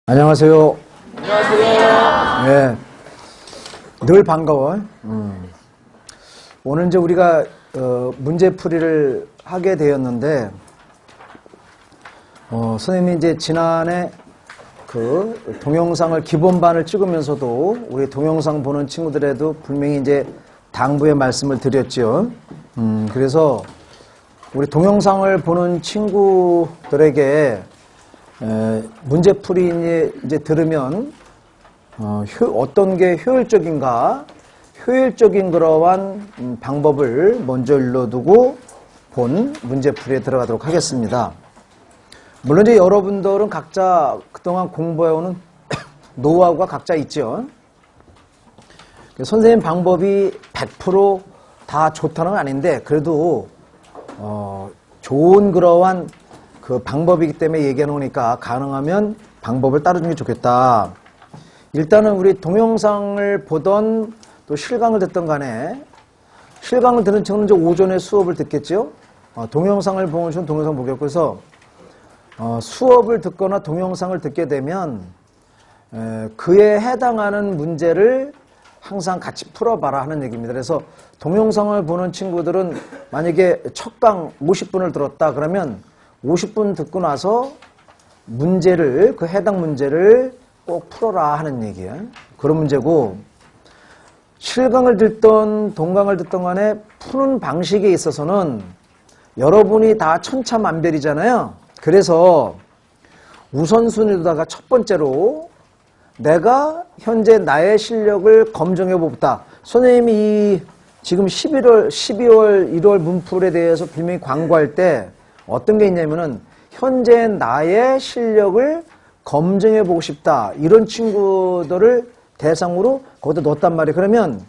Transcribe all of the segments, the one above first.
안녕하세요. 안녕하세요. 네, 늘 반가워. 오늘 이제 우리가 문제풀이를 하게 되었는데, 선생님이 이제 지난해 그 동영상을 기본반을 찍으면서도 우리 동영상 보는 친구들에도 분명히 이제 당부의 말씀을 드렸죠. 그래서 우리 동영상을 보는 친구들에게 문제풀이 이제 들으면 어떤 게 효율적인가, 효율적인 그러한 방법을 먼저 일러두고 본 문제풀이에 들어가도록 하겠습니다. 물론 이제 여러분들은 각자 그동안 공부해오는 노하우가 각자 있죠. 선생님 방법이 100% 다 좋다는 건 아닌데 그래도 좋은 그러한 그 방법이기 때문에 얘기해 놓으니까 가능하면 방법을 따르는 게 좋겠다. 일단은 우리 동영상을 보던 또 실강을 듣던 간에 실강을 들은 친구는 이제 오전에 수업을 듣겠죠. 동영상을 보는 친구는 동영상 보겠고 그래서 수업을 듣거나 동영상을 듣게 되면 그에 해당하는 문제를 항상 같이 풀어봐라 하는 얘기입니다. 그래서 동영상을 보는 친구들은 만약에 첫 강 50분을 들었다 그러면 50분 듣고 나서 문제를, 그 해당 문제를 꼭 풀어라 하는 얘기예요. 그런 문제고, 실강을 듣던, 동강을 듣던 간에 푸는 방식에 있어서는 여러분이 다 천차만별이잖아요. 그래서 우선순위로다가 첫 번째로 내가 현재 나의 실력을 검증해 봅다. 선생님이 지금 12월, 1월 문풀에 대해서 분명히 광고할 때 어떤 게 있냐면은 현재 나의 실력을 검증해 보고 싶다. 이런 친구들을 대상으로 거기다 넣었단 말이에요. 그러면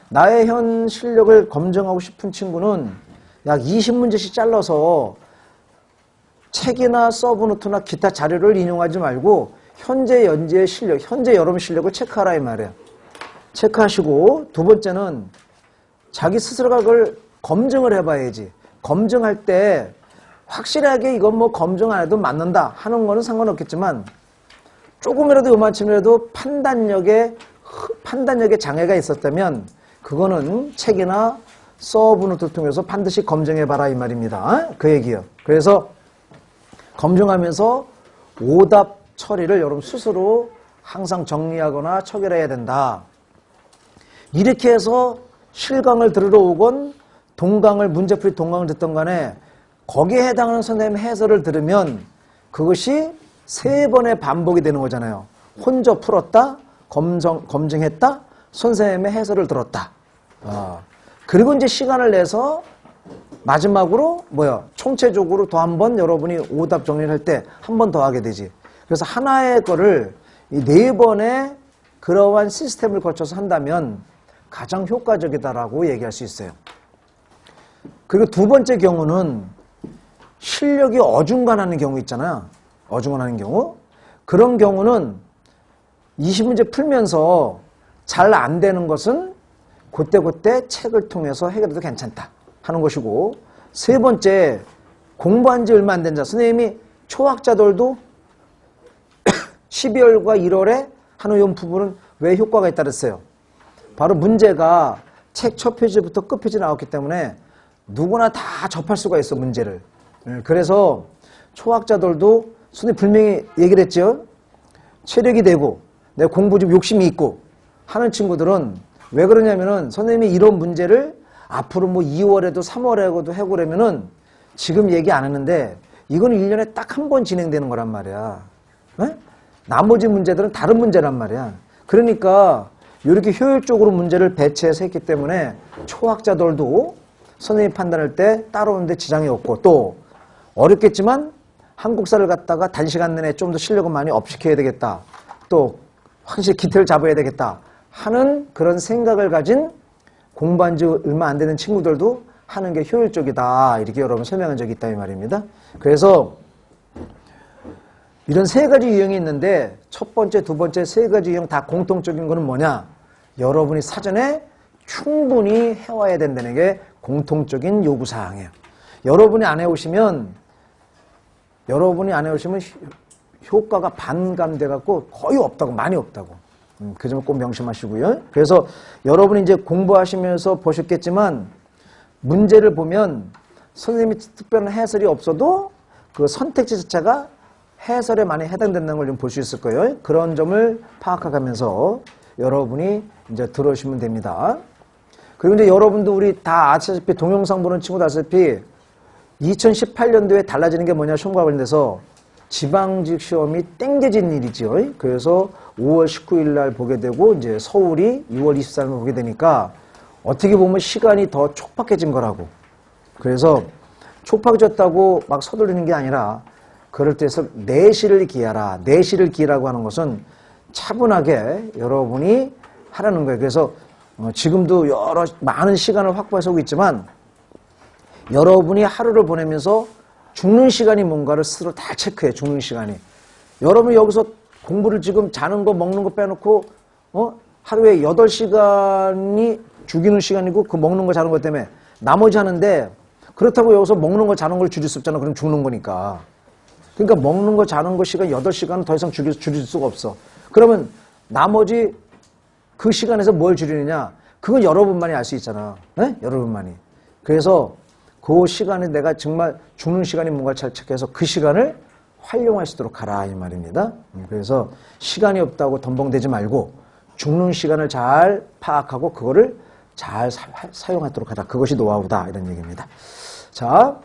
나의 현 실력을 검증하고 싶은 친구는 약 20문제씩 잘라서 책이나 서브노트나 기타 자료를 인용하지 말고 현재 연재의 실력, 현재 여러분 실력을 체크하라 이 말이에요. 체크하시고 두 번째는 자기 스스로가 그걸 검증을 해봐야지. 검증할 때 확실하게 이건 뭐 검증 안 해도 맞는다 하는 거는 상관없겠지만 조금이라도 요만큼이라도 판단력에 장애가 있었다면 그거는 책이나 서브노트를 통해서 반드시 검증해봐라 이 말입니다. 그 얘기요. 그래서 검증하면서 오답 처리를 여러분 스스로 항상 정리하거나 처결해야 된다. 이렇게 해서 실강을 들으러 오건 동강을 문제풀이 동강을 듣던 간에 거기에 해당하는 선생님의 해설을 들으면 그것이 3번의 반복이 되는 거잖아요. 혼자 풀었다, 검증했다, 선생님의 해설을 들었다. 그리고 이제 시간을 내서 마지막으로 총체적으로 더 한 번 여러분이 오답 정리를 할 때 한 번 더 하게 되지. 그래서 하나의 거를 이 4번의 그러한 시스템을 거쳐서 한다면 가장 효과적이다라고 얘기할 수 있어요. 그리고 두 번째 경우는 실력이 어중간하는 경우 있잖아요. 어중간하는 경우. 그런 경우는 20문제 풀면서 잘 안 되는 것은 그때 책을 통해서 해결해도 괜찮다 하는 것이고, 세 번째, 공부한 지 얼마 안 된 자. 선생님이 초학자들도 12월과 1월에 하는 이 부분은 왜 효과가 있다 그랬어요? 바로 문제가 책 첫 페이지부터 끝 페이지 나왔기 때문에 누구나 다 접할 수가 있어, 문제를. 그래서 초학자들도 선생님 분명히 얘기를 했죠. 체력이 되고 내가 공부 좀 욕심이 있고 하는 친구들은 왜 그러냐면은 선생님이 이런 문제를 앞으로 뭐 2월에도 3월에도 하고 그러면은 지금 얘기 안 했는데 이거는 1년에 딱 한 번 진행되는 거란 말이야. 에? 나머지 문제들은 다른 문제란 말이야. 그러니까 이렇게 효율적으로 문제를 배치해서 했기 때문에 초학자들도 선생님이 판단할 때 따라오는데 지장이 없고, 또 어렵겠지만 한국사를 갖다가 단시간 내에 좀 더 실력을 많이 업시켜야 되겠다, 또 확실히 기틀을 잡아야 되겠다 하는 그런 생각을 가진 공부한 지 얼마 안 되는 친구들도 하는 게 효율적이다, 이렇게 여러분 설명한 적이 있다 이 말입니다. 그래서 이런 3가지 유형이 있는데 첫 번째, 두 번째 3가지 유형 다 공통적인 거는 뭐냐? 여러분이 사전에 충분히 해와야 된다는 게 공통적인 요구사항이에요. 여러분이 안 해오시면 효과가 반감돼갖고 거의 없다고, 많이 없다고. 그 점을 꼭 명심하시고요. 그래서 여러분이 이제 공부하시면서 보셨겠지만 문제를 보면 선생님이 특별한 해설이 없어도 그 선택지 자체가 해설에 많이 해당된다는 걸 좀 볼 수 있을 거예요. 그런 점을 파악하면서 여러분이 이제 들어오시면 됩니다. 그리고 이제 여러분도 우리 다 아시다시피 동영상 보는 친구도 아시다시피 2018년도에 달라지는 게 뭐냐, 시험과 관련돼서 지방직 시험이 땡겨진 일이죠. 그래서 5월 19일 날 보게 되고 이제 서울이 6월 24일 날 보게 되니까 어떻게 보면 시간이 더 촉박해진 거라고. 그래서 촉박해졌다고 막 서두르는 게 아니라 그럴 때에서 내실을 기하라. 내실을 기라고 하는 것은 차분하게 여러분이 하라는 거예요. 그래서 지금도 많은 시간을 확보해서 오고 있지만 여러분이 하루를 보내면서 죽는 시간이 뭔가를 스스로 다 체크해. 죽는 시간이. 여러분이 여기서 공부를 지금 자는 거 먹는 거 빼놓고 하루에 8시간이 죽이는 시간이고 그 먹는 거 자는 것 때문에 나머지 하는데 그렇다고 여기서 먹는 거 자는 걸 줄일 수 없잖아. 그럼 죽는 거니까. 그러니까 먹는 거 자는 거 시간 8시간은 더 이상 줄일 수가 없어. 그러면 나머지 그 시간에서 뭘 줄이느냐? 그건 여러분만이 알 수 있잖아. 네? 여러분만이. 그래서 그 시간에 내가 정말 죽는 시간이 뭔가 잘 체크해서 그 시간을 활용할 수 있도록 하라 이 말입니다. 그래서 시간이 없다고 덤벙대지 말고 죽는 시간을 잘 파악하고 그거를 잘 사용하도록 하라. 그것이 노하우다 이런 얘기입니다. 자,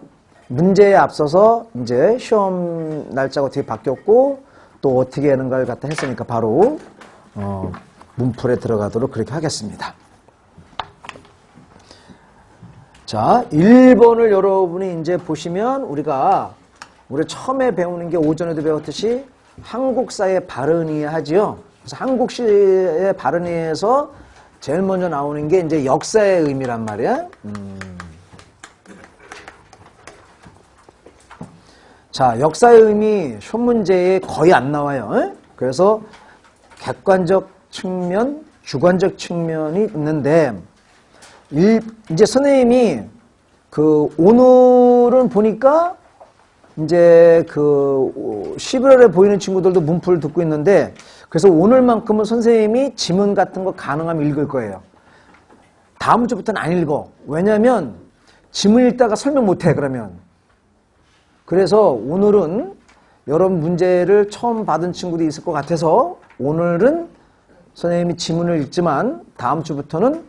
문제에 앞서서 이제 시험 날짜가 어떻게 바뀌었고 또 어떻게 하는가를 갖다 했으니까 바로 문풀에 들어가도록 그렇게 하겠습니다. 자, 1번을 여러분이 이제 보시면 우리 처음에 배우는 게 오전에도 배웠듯이 한국사의 발언이야 하지요. 그래서 한국시의 발언에서 제일 먼저 나오는 게 이제 역사의 의미란 말이야. 자, 역사의 의미 시험 문제에 거의 안 나와요. 그래서 객관적 측면, 주관적 측면이 있는데 이제 선생님이 오늘은 보니까 이제 11월에 보이는 친구들도 문풀을 듣고 있는데 그래서 오늘만큼은 선생님이 지문 같은 거 가능하면 읽을 거예요. 다음 주부터는 안 읽어. 왜냐면 지문 읽다가 설명 못 해, 그러면. 그래서 오늘은 여러분 문제를 처음 받은 친구도 있을 것 같아서 오늘은 선생님이 지문을 읽지만 다음 주부터는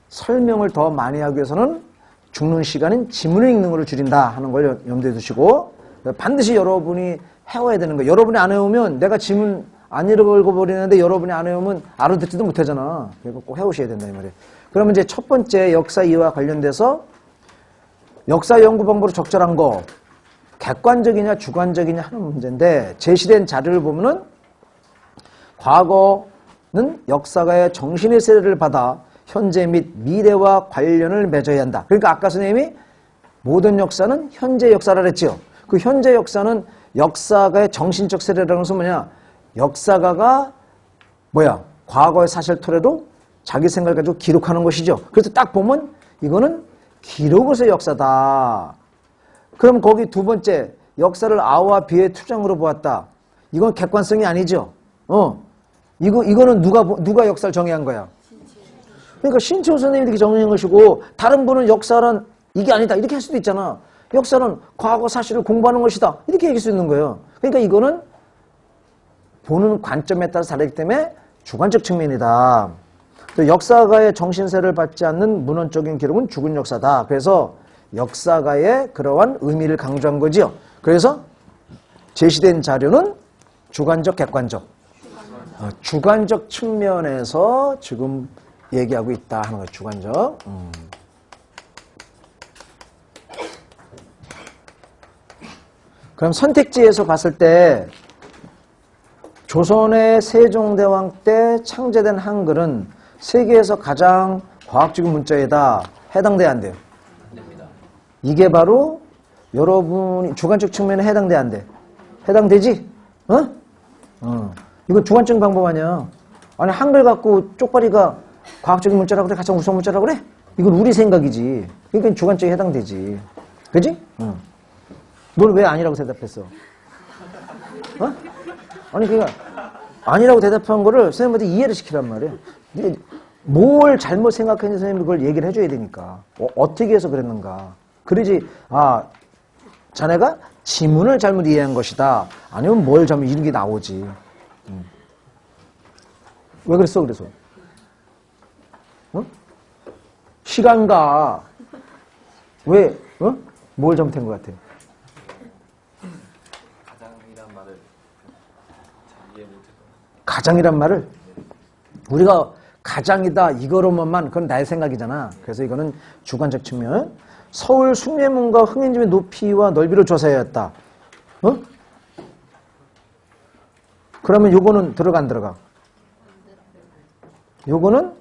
설명을 더 많이 하기 위해서는 죽는 시간인 지문을 읽는 걸 줄인다 하는 걸 염두에 두시고 반드시 여러분이 해와야 되는 거예요. 여러분이 안 해오면 내가 지문 안 읽어버리는데 여러분이 안 해오면 알아듣지도 못하잖아. 그러니까 꼭 해오셔야 된다 이 말이에요. 그러면 이제 첫 번째 역사 이해와 관련돼서 역사 연구 방법으로 적절한 거 객관적이냐 주관적이냐 하는 문제인데 제시된 자료를 보면은 과거는 역사가의 정신의 세례를 받아 현재 및 미래와 관련을 맺어야 한다. 그러니까 아까 선생님이 모든 역사는 현재 역사라 그랬죠. 그 현재 역사는 역사가의 정신적 세례라는 것은 뭐냐? 역사가가 과거의 사실 토대로 자기 생각을 가지고 기록하는 것이죠. 그래서 딱 보면 이거는 기록으로서의 역사다. 그럼 거기 두 번째 역사를 아와 비의 투정으로 보았다. 이건 객관성이 아니죠. 이거는 누가 역사를 정의한 거야? 그러니까 신채호 선생님이 이렇게 정의한 것이고 다른 분은 역사는 이게 아니다 이렇게 할 수도 있잖아. 역사는 과거 사실을 공부하는 것이다 이렇게 얘기할 수 있는 거예요. 그러니까 이거는 보는 관점에 따라서 다르기 때문에 주관적 측면이다. 또 역사가의 정신세를 받지 않는 문헌적인 기록은 죽은 역사다. 그래서 역사가의 그러한 의미를 강조한 거지요. 그래서 제시된 자료는 주관적, 객관적. 주관적 측면에서 지금 얘기하고 있다 하는 거예요. 주관적. 그럼 선택지에서 봤을 때 조선의 세종대왕 때 창제된 한글은 세계에서 가장 과학적인 문자에다 해당돼야 안 돼요? 이게 바로 여러분이 주관적 측면에 해당돼 안 돼? 해당되지? 이거 주관적인 방법 아니야. 아니 한글 갖고 쪽발이가 과학적인 문자라고 그래? 가장 우수한 문자라고 그래? 이건 우리 생각이지. 그러니까 주관적에 해당되지. 그지? 너는 왜 아니라고 대답했어? 아니, 그러니까, 아니라고 대답한 거를 선생님한테 이해를 시키란 말이에요. 뭘 잘못 생각했는지 선생님이 그걸 얘기를 해줘야 되니까. 어떻게 해서 그랬는가. 그러지, 자네가 지문을 잘못 이해한 것이다. 아니면 뭘 잘못 이런 게 나오지. 왜 그랬어, 그래서? 시간가. 왜, 뭘 잘못한 것 같아? 가장이란 말을 우리가 가장이다 이거로만 그건 나의 생각이잖아. 그래서 이거는 주관적 측면. 서울 숭례문과 흥행집의 높이와 넓이를 조사해야 했다. 그러면 요거는 들어가 안 들어가? 요거는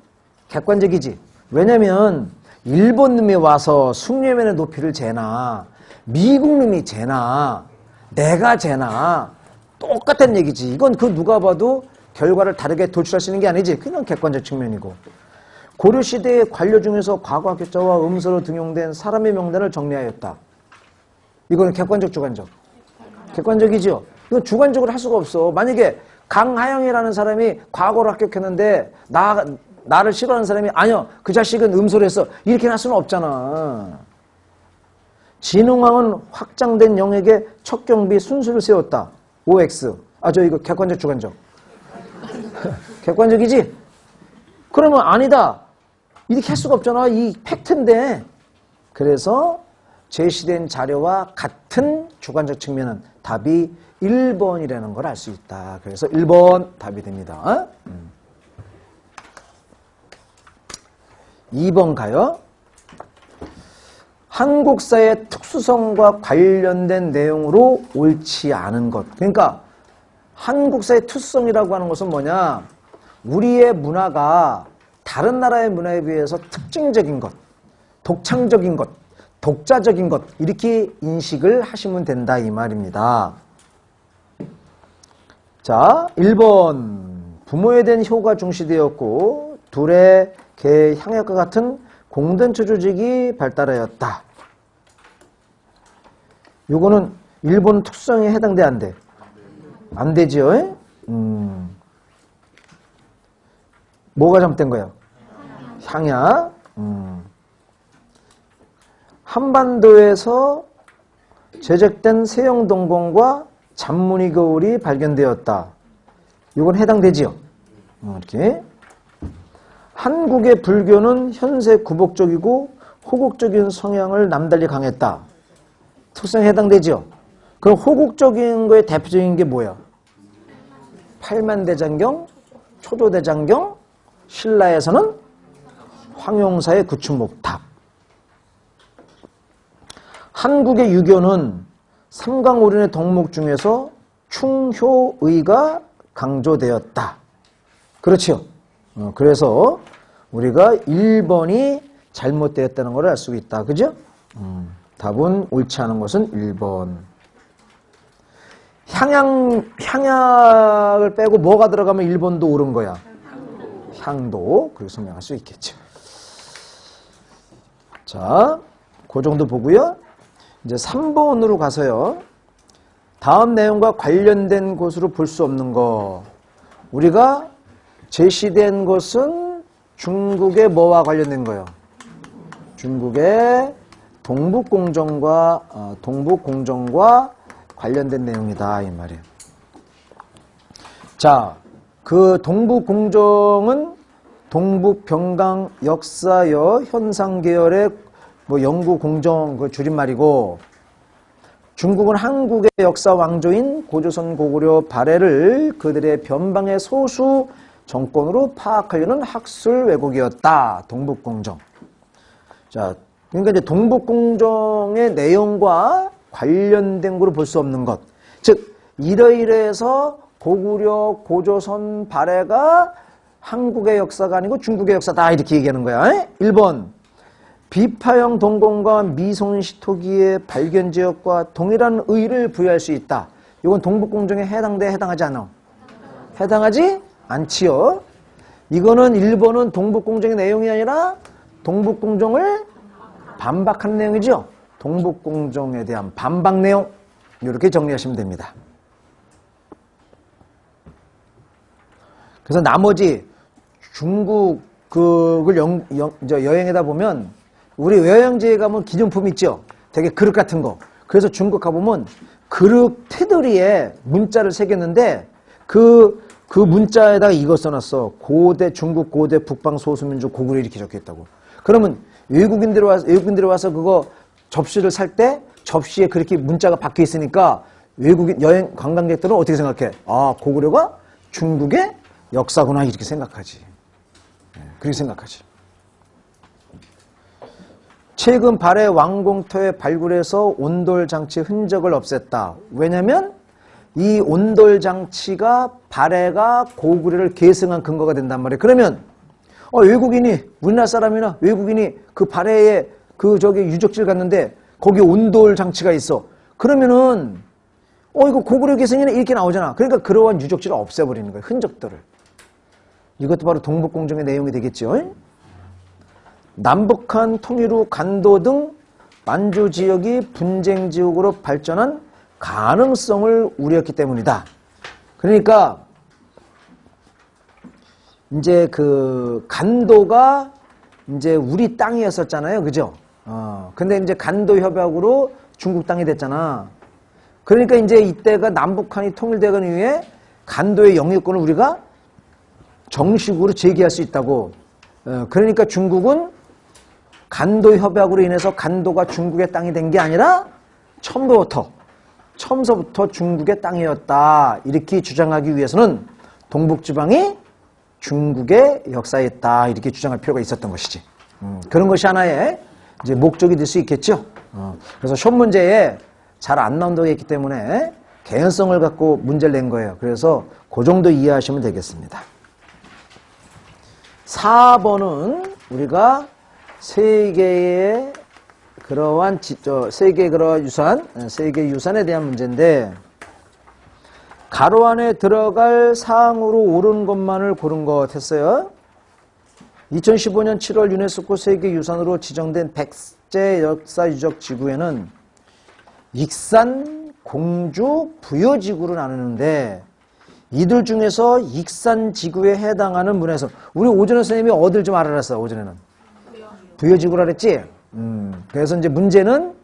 객관적이지. 왜냐면 일본 놈이 와서 숭례문의 높이를 재나 미국 놈이 재나 내가 재나 똑같은 얘기지. 이건 그 누가 봐도 결과를 다르게 도출할 수 있는 게 아니지. 그냥 객관적 측면이고. 고려시대의 관료 중에서 과거학교자와 음서로 등용된 사람의 명단을 정리하였다. 이거는 객관적, 주관적? 객관적이죠. 이건 주관적으로 할 수가 없어. 만약에 강하영이라는 사람이 과거로 합격했는데 나를 싫어하는 사람이 아니요, 그 자식은 음소를 했어. 이렇게 할 수는 없잖아. 진흥왕은 확장된 영역에 척경비 순수를 세웠다. OX. 이거 객관적, 주관적? 객관적이지? 그러면 아니다. 이렇게 할 수가 없잖아. 이 팩트인데. 그래서 제시된 자료와 같은 주관적 측면은 답이 1번이라는 걸 알 수 있다. 그래서 1번 답이 됩니다. 2번 가요. 한국사의 특수성과 관련된 내용으로 옳지 않은 것. 그러니까 한국사의 특수성이라고 하는 것은 뭐냐? 우리의 문화가 다른 나라의 문화에 비해서 특징적인 것, 독창적인 것, 독자적인 것 이렇게 인식을 하시면 된다 이 말입니다. 자, 1번 부모에 대한 효가 중시되었고 둘의 개 향약과 같은 공동체 조직이 발달하였다. 요거는 일본 특수성에 해당돼 안 돼? 안 되지요? 뭐가 잘못된 거예요? 향약. 한반도에서 제작된 세영동공과 잔무늬 거울이 발견되었다. 이건 해당되지요? 이렇게. 한국의 불교는 현세 구복적이고 호국적인 성향을 남달리 강했다. 특성에 해당되죠? 그럼 호국적인 거의 대표적인 게 뭐야? 팔만대장경, 초조대장경, 신라에서는 황용사의 구춘목탑. 한국의 유교는 삼강오륜의 덕목 중에서 충효의가 강조되었다. 그렇죠? 그래서 우리가 1번이 잘못되었다는 걸 알 수 있다. 그죠? 답은 옳지 않은 것은 1번. 향약을 빼고 뭐가 들어가면 1번도 옳은 거야? 향도. 그렇게 설명할 수 있겠죠. 자, 그 정도 보고요. 이제 3번으로 가서요. 다음 내용과 관련된 것으로 볼 수 없는 거. 우리가 제시된 것은 중국의 뭐와 관련된 거예요? 중국의 동북공정과 관련된 내용이다 이 말이에요. 자, 그 동북공정은 동북병강 역사여 현상계열의 영구공정 그 줄임말이고, 중국은 한국의 역사 왕조인 고조선 고구려 발해를 그들의 변방의 소수 정권으로 파악하려는 학술 왜곡이었다. 동북공정. 자, 그러니까 이제 동북공정의 내용과 관련된 거로 볼 수 없는 것. 즉, 이러이러해서 고구려, 고조선 발해가 한국의 역사가 아니고 중국의 역사다. 이렇게 얘기하는 거야. 1번. 비파형 동공과 미송시 토기의 발견 지역과 동일한 의의를 부여할 수 있다. 이건 동북공정에 해당돼, 해당하지 않아? 해당하지 않지요. 이거는 1번은 동북공정의 내용이 아니라 동북공정을 반박하는 내용이죠. 동북공정에 대한 반박 내용. 이렇게 정리하시면 됩니다. 그래서 나머지 중국을 여행하다 보면 우리 여행지에 가면 기념품 있죠. 되게 그릇 같은 거. 그래서 중국 가보면 그릇 테두리에 문자를 새겼는데 그 문자에다가 이거 써놨어. 중국 고대 북방 소수민족 고구려 이렇게 적혀있다고. 그러면 외국인들이 와서 그거 접시를 살 때 접시에 그렇게 문자가 박혀 있으니까 외국인 여행 관광객들은 어떻게 생각해? 아, 고구려가 중국의 역사구나 이렇게 생각하지. 그렇게 생각하지. 최근 발해 왕공터에 발굴해서 온돌장치 흔적을 없앴다. 왜냐면 이 온돌장치가 발해가 고구려를 계승한 근거가 된단 말이에요. 그러면 외국인이 우리나라 사람이나 외국인이 그 발해에 유적지를 갔는데 거기 온돌장치가 있어. 그러면은 이거 고구려 계승이네 이렇게 나오잖아. 그러니까 그러한 유적지를 없애버리는 거예요. 흔적들을. 이것도 바로 동북공정의 내용이 되겠죠. 남북한 통일 후 간도 등 만주 지역이 분쟁 지역으로 발전한 가능성을 우려했기 때문이다. 그러니까 이제 그 간도가 이제 우리 땅이었었잖아요. 그죠? 근데 이제 간도 협약으로 중국 땅이 됐잖아. 그러니까 이제 이때가 남북한이 통일되건 이후에 간도의 영유권을 우리가 정식으로 제기할 수 있다고. 그러니까 중국은 간도 협약으로 인해서 간도가 중국의 땅이 된 게 아니라 처음서부터 중국의 땅이었다. 이렇게 주장하기 위해서는 동북지방이 중국의 역사에 있다. 이렇게 주장할 필요가 있었던 것이지. 그런 것이 하나의 이제 목적이 될 수 있겠죠. 그래서 시험 문제에 잘 안 나온다고 했기 때문에 개연성을 갖고 문제를 낸 거예요. 그래서 그 정도 이해하시면 되겠습니다. 4번은 우리가 세계의 그러한 세계 유산에 대한 문제인데 가로 안에 들어갈 사항으로 옳은 것만을 고른 것 했어요. 2015년 7월 유네스코 세계유산으로 지정된 100제 역사유적 지구에는 익산, 공주, 부여지구로 나누는데 이들 중에서 익산지구에 해당하는 문에서 우리 오전에 선생님이 어딜 좀 알아냈어. 오전에는 부여지구라 그랬지. 그래서 이제 문제는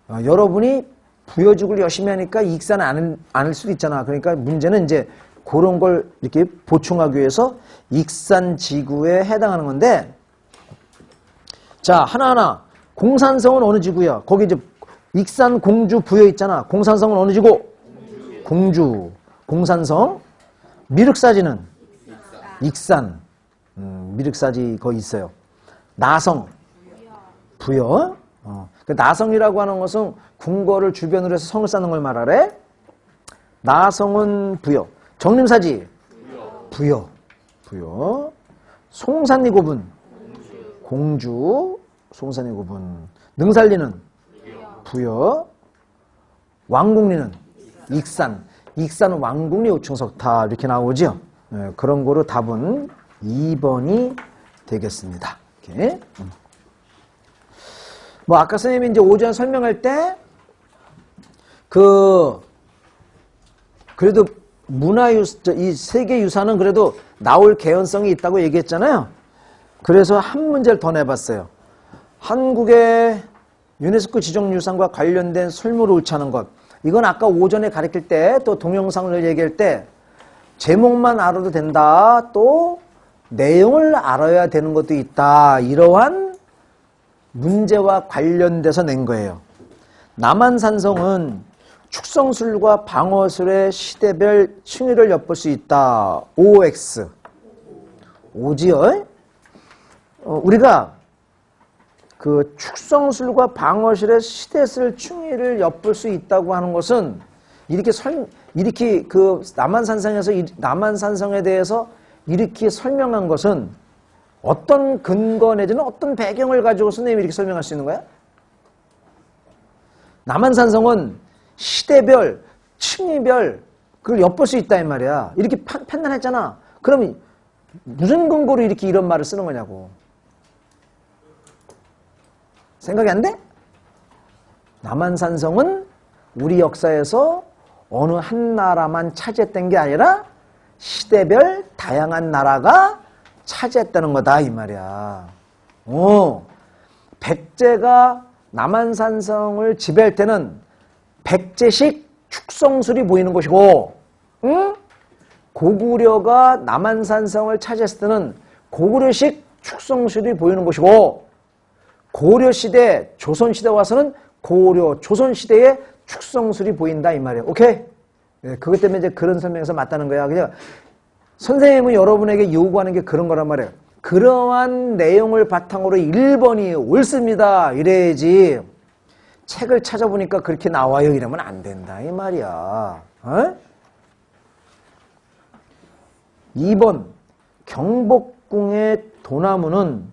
여러분이 부여지구를 열심히 하니까 익산 않을 수도 있잖아. 그러니까 문제는 이제 그런 걸 이렇게 보충하기 위해서 익산지구에 해당하는 건데, 자, 하나하나. 공산성은 어느 지구야? 거기 이제 익산, 공주, 부여 있잖아. 공산성은 어느 지구? 공주. 공산성. 미륵사지는? 익산. 미륵사지 거기 있어요. 나성. 부여. 그 나성이라고 하는 것은 궁궐을 주변으로 해서 성을 쌓는 걸 말하래. 나성은 부여. 정림사지? 부여. 부여. 송산리고분? 공주. 송산리고분. 능살리는? 부여. 왕궁리는? 익산. 익산 왕궁리 우충석타 이렇게 나오죠. 네, 그런 거로 답은 2번이 되겠습니다. 이렇게. 뭐 아까 선생님이 이제 오전 설명할 때 그래도 이 세계유산은 그래도 나올 개연성이 있다고 얘기했잖아요. 그래서 한 문제를 더 내봤어요. 한국의 유네스코 지정유산과 관련된 설문을 옳지않은 것. 이건 아까 오전에 가르칠 때 또 동영상을 얘기할 때 제목만 알아도 된다. 또 내용을 알아야 되는 것도 있다. 이러한 문제와 관련돼서 낸 거예요. 남한산성은 축성술과 방어술의 시대별 층위를 엿볼 수 있다. OX. 오지요? 우리가 그 축성술과 방어술의 시대술 층위를 엿볼 수 있다고 하는 것은 이렇게 그 남한산성에 대해서 이렇게 설명한 것은 어떤 근거 내지는 어떤 배경을 가지고 선생님이 이렇게 설명할 수 있는 거야? 남한산성은 시대별, 층위별 그걸 엿볼 수 있다 이 말이야. 이렇게 판단했잖아. 그러면 무슨 근거로 이렇게 이런 말을 쓰는 거냐고. 생각이 안 돼? 남한산성은 우리 역사에서 어느 한 나라만 차지했던 게 아니라 시대별 다양한 나라가 차지했다는 거다 이 말이야. 백제가 남한산성을 지배할 때는 백제식 축성술이 보이는 것이고, 고구려가 남한산성을 차지했을 때는 고구려식 축성술이 보이는 것이고, 고려시대, 조선시대 와서는 고려, 조선시대의 축성술이 보인다 이 말이에요. 오케이? 네, 그것 때문에 이제 그런 설명에서 맞다는 거야. 그냥 선생님은 여러분에게 요구하는 게 그런 거란 말이에요. 그러한 내용을 바탕으로 1번이 옳습니다. 이래야지. 책을 찾아보니까 그렇게 나와요. 이러면 안 된다. 이 말이야. 2번. 경복궁의 도나무는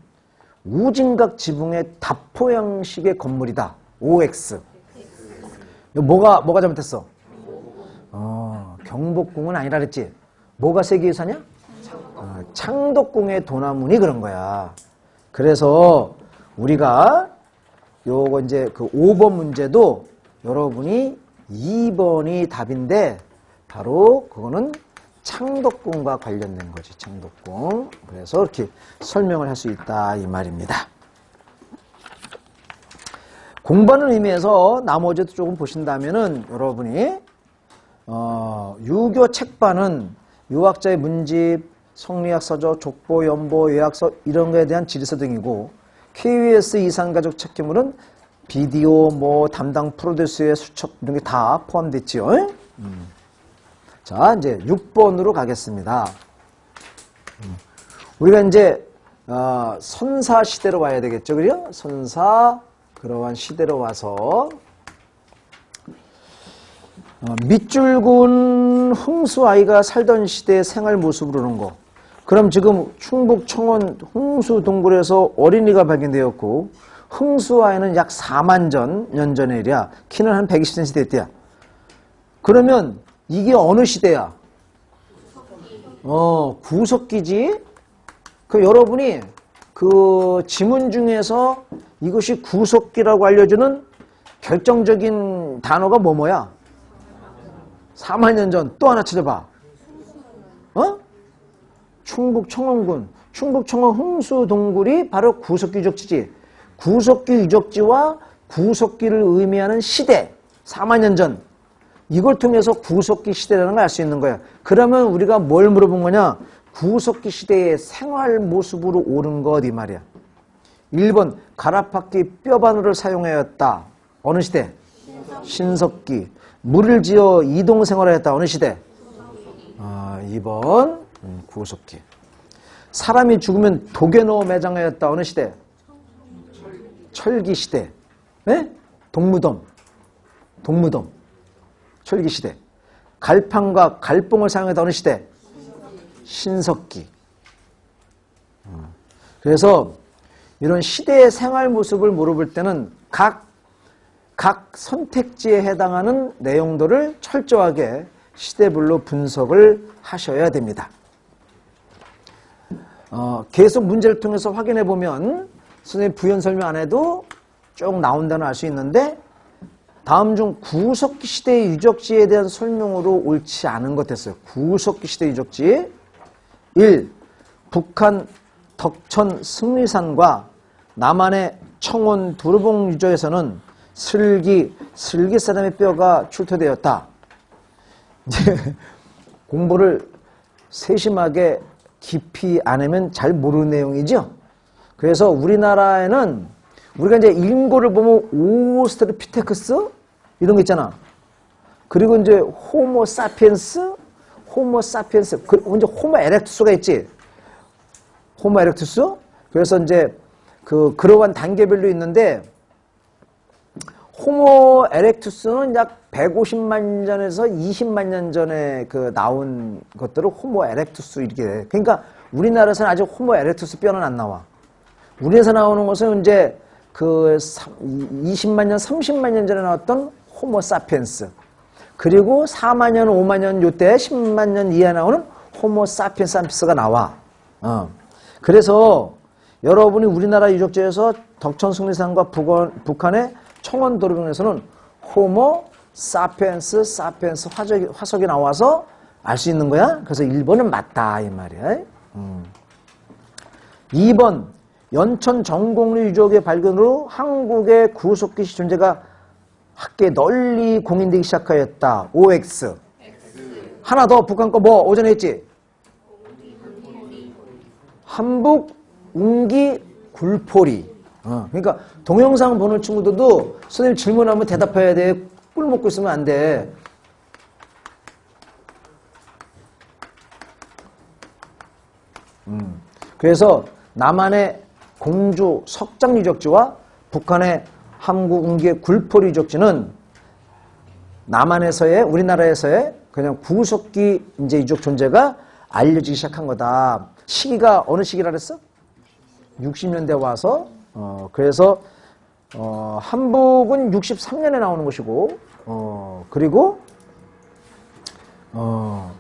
우진각 지붕의 다포 형식의 건물이다. OX. 뭐가 잘못했어? 경복궁은 아니라 그랬지. 뭐가 세계유산이야? 창덕궁의 도나무니 그런 거야. 그래서 우리가 요거 이제 그 5번 문제도 여러분이 2번이 답인데 바로 그거는 창덕궁과 관련된 거지. 창덕궁. 그래서 이렇게 설명을 할 수 있다 이 말입니다. 공부하는 의미에서 나머지도 조금 보신다면은 여러분이 유교 책반은 유학자의 문집, 성리학 서적, 족보, 연보, 요약서 이런 거에 대한 지리서 등이고, KBS 이산가족 책기물은 비디오, 담당 프로듀서의 수첩 이런 게 다 포함됐지요. 자, 이제 6번으로 가겠습니다. 우리가 이제 선사 시대로 와야 되겠죠, 그죠? 선사 그러한 시대로 와서 밑줄군 흥수아이가 살던 시대의 생활 모습을 보는 거. 그럼 지금 충북 청원 흥수동굴에서 어린이가 발견되었고, 흥수아이는 약 4만 년 전의 일이야. 키는 한 120cm 됐대야. 그러면 이게 어느 시대야? 구석기지. 그 여러분이 그 지문 중에서 이것이 구석기라고 알려주는 결정적인 단어가 뭐야? 4만 년 전. 또 하나 찾아봐. 충북 청원군. 충북 청원 흥수동굴이 바로 구석기 유적지지. 구석기 유적지와 구석기를 의미하는 시대. 4만 년 전. 이걸 통해서 구석기 시대라는 걸 알 수 있는 거야. 그러면 우리가 뭘 물어본 거냐? 구석기 시대의 생활 모습으로 옳은 것 이 말이야. 1번 가라파기 뼈바늘을 사용하였다. 어느 시대? 신석기. 물을 지어 이동생활을 했다. 어느 시대? 2번 구석기. 사람이 죽으면 독에 넣어 매장하였다. 어느 시대? 철기시대. 네? 동무덤. 철기시대. 갈판과 갈봉을 사용했다. 어느 시대? 신석기. 그래서 이런 시대의 생활 모습을 물어볼 때는 각 선택지에 해당하는 내용들을 철저하게 시대별로 분석을 하셔야 됩니다. 계속 문제를 통해서 확인해 보면 선생님 부연 설명 안 해도 쭉 나온다는 알 수 있는데, 다음 중 구석기 시대의 유적지에 대한 설명으로 옳지 않은 것 됐어요. 구석기 시대 유적지. 1. 북한 덕천 승리산과 남한의 청원 두루봉 유적에서는 슬기 사람의 뼈가 출토되었다. 이제 공부를 세심하게 깊이 안 하면 잘 모르는 내용이죠. 그래서 우리나라에는 우리가 이제 인고를 보면 오스트로피테쿠스 이런 거 있잖아. 그리고 이제 호모 사피엔스, 그리고 이제 호모 에렉투스가 있지. 호모 에렉투스. 그래서 이제 그러한 단계별로 있는데, 호모 에렉투스는 약 150만 년 전에서 20만 년 전에 나온 것들을 호모 에렉투스 이렇게 돼. 그러니까 우리나라에서는 아직 호모 에렉투스 뼈는 안 나와. 우리나라에서 나오는 것은 이제 20만 년, 30만 년 전에 나왔던 호모 사피엔스. 그리고 4만 년, 5만 년 요때 10만 년 이하에 나오는 호모 사피엔스가 나와. 그래서 여러분이 우리나라 유적지에서 덕천승리산과 북한의 청원도로병에서는 호모 사피엔스 화석이 나와서 알 수 있는 거야? 그래서 1번은 맞다 이 말이야. 2번 연천 정곡리 유적의 발견으로 한국의 구석기 존재가 학계에 널리 공인되기 시작하였다. OX. 하나 더 북한 거 뭐 오전에 했지? 한북 웅기 굴포리. 그러니까 동영상 보는 친구들도 선생님 질문하면 대답해야 돼. 꿀 먹고 있으면 안 돼. 그래서 남한의 공주 석장 유적지와 북한의 한국 웅기의 굴포리 유적지는 남한에서의 우리나라에서의 그냥 구석기 이제 유적 존재가 알려지기 시작한 거다. 시기가 어느 시기라 그랬어? 60년대 와서 그래서 한북은 63년에 나오는 것이고 그리고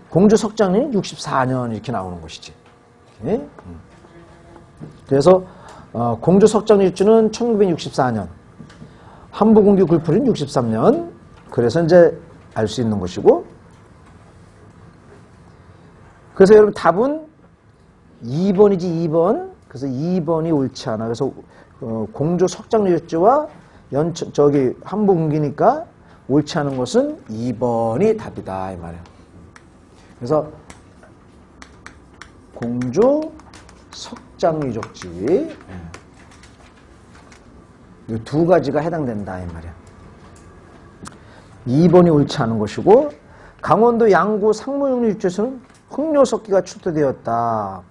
공주 석장이 64년 이렇게 나오는 것이지. 예? 그래서 공주 석장 유적지는 1964년, 한북 웅기 굴포리는 63년. 그래서 이제 알 수 있는 것이고. 그래서 여러분 답은 2번이지 2번. 그래서 2번이 옳지 않아. 그래서 공주 석장 유적지와 저기 한북 웅기니까 옳지 않은 것은 2번이 답이다 이 말이야. 그래서 공주 석장 유적지 이 두 가지가 해당된다 이 말이야. 2번이 옳지 않은 것이고 강원도 양구 상무육류 유적지에서는 흑료석기가 출토되었다.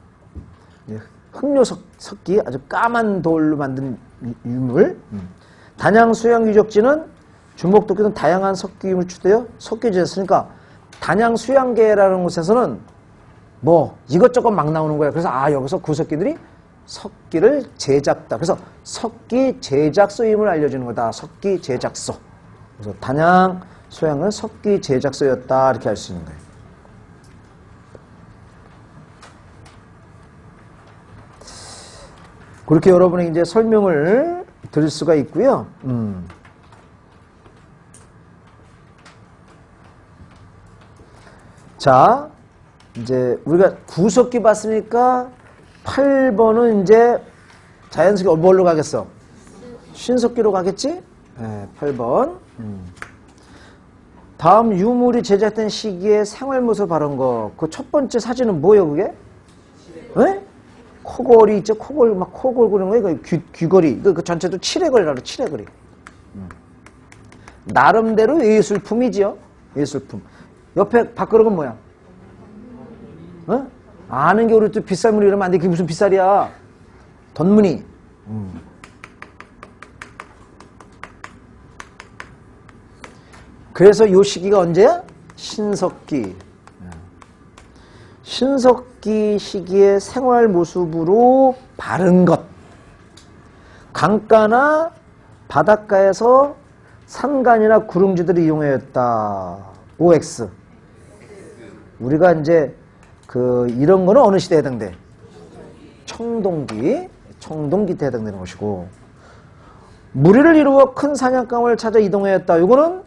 흑료석기 아주 까만 돌로 만든 유물. 단양 수양 유적지는 주목도끼는 다양한 석기 유물 출토되어 석기지였으니까 단양 수양계라는 곳에서는 뭐 이것저것 막 나오는 거야. 그래서 여기서 구석기들이 석기를 제작다. 그래서 석기 제작소임을 알려주는 거다. 석기 제작소. 그래서 단양 소양은 석기 제작소였다. 이렇게 알 수 있는 거예요. 그렇게 여러분에게 이제 설명을 드릴 수가 있고요. 자, 이제 우리가 구석기 봤으니까 8번은 이제 자연스럽게 뭘로 가겠어? 신석기로 가겠지? 네, 8번. 다음 유물이 제작된 시기에 생활 모습을 바른 거. 그 첫 번째 사진은 뭐예요, 그게? 네? 코골이 있죠? 코골, 막 코골 그런 거, 귀걸이. 그 전체도 칠해거리라고, 칠해거리. 나름대로 예술품이지요? 예술품. 옆에 밥그릇은 뭐야? 어? 아는 게 우리 또 빗살무늬 이러면 안 돼. 그게 무슨 빗살이야? 덧무늬. 그래서 요 시기가 언제야? 신석기. 신석기 시기의 생활 모습으로 바른 것. 강가나 바닷가에서 산간이나 구릉지들을 이용하였다. OX. 우리가 이제 이런 거는 어느 시대에 해당돼? 청동기 때 해당되는 것이고, 무리를 이루어 큰 사냥감을 찾아 이동하였다. 이거는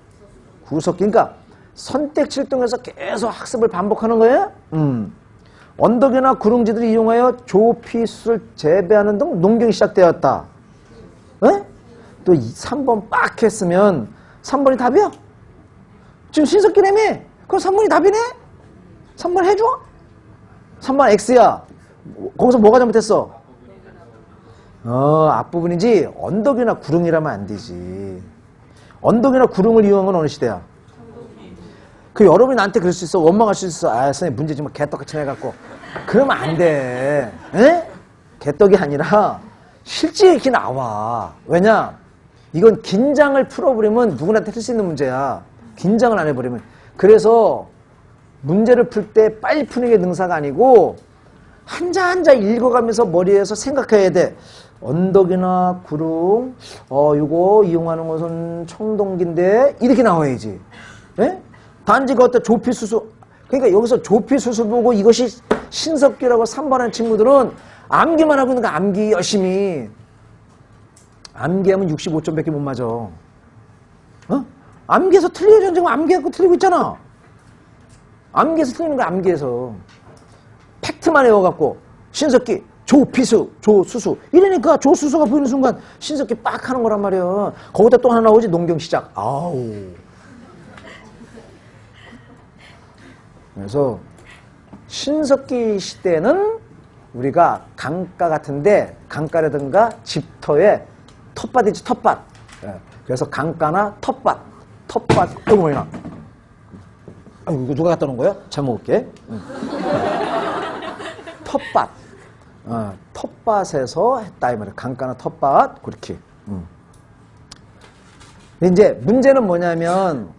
구석기. 그러니까 선택칠동에서 계속 학습을 반복하는 거예요. 언덕이나 구릉지들을 이용하여 조피수를 재배하는 등 농경이 시작되었다. 에? 또 3번 빡 했으면 3번이 답이야? 지금 신석기라며? 그럼 3번이 답이네? 3번 해줘? 3번 X야. 거기서 뭐가 잘못했어? 앞부분이지. 언덕이나 구릉이라면 안 되지. 언덕이나 구릉을 이용한 건 어느 시대야? 그 여러분이 나한테 그럴 수 있어. 원망할 수 있어. 선생님 문제 좀 개떡같이 해갖고. 그러면 안 돼. 에? 개떡이 아니라 실제 이렇게 나와. 왜냐? 이건 긴장을 풀어버리면 누구나 틀 수 있는 문제야. 긴장을 안 해버리면. 그래서 문제를 풀 때 빨리 푸는 게 능사가 아니고 한자 한자 읽어가면서 머리에서 생각해야 돼. 언덕이나 구릉, 이거 이용하는 것은 청동기인데 이렇게 나와야지. 예? 단지 그 어떤 조피수수. 그러니까 여기서 조피수수 보고 이것이 신석기라고 3번한 친구들은 암기만 하고 있는 거야. 암기 열심히. 암기하면 65점밖에 못 맞아. 암기해서 틀려져. 지금 암기하고 틀리고 있잖아. 암기해서 틀리는 거야, 암기해서. 팩트만 외워갖고, 신석기, 조피수, 조수수. 이러니까 조수수가 보이는 순간 신석기 빡 하는 거란 말이야. 거기다 또 하나 나오지, 농경시작. 아우. 그래서, 신석기 시대는 우리가 강가 같은데, 강가라든가 집터에 텃밭이지, 텃밭. 예. 그래서 강가나 텃밭. 이거 뭐냐? 아이고, 이거 누가 갖다 놓은 거야? 잘 먹을게. 텃밭. 텃밭에서 했다, 이 말이야. 강가나 텃밭. 그렇게. 근데 이제 문제는 뭐냐면,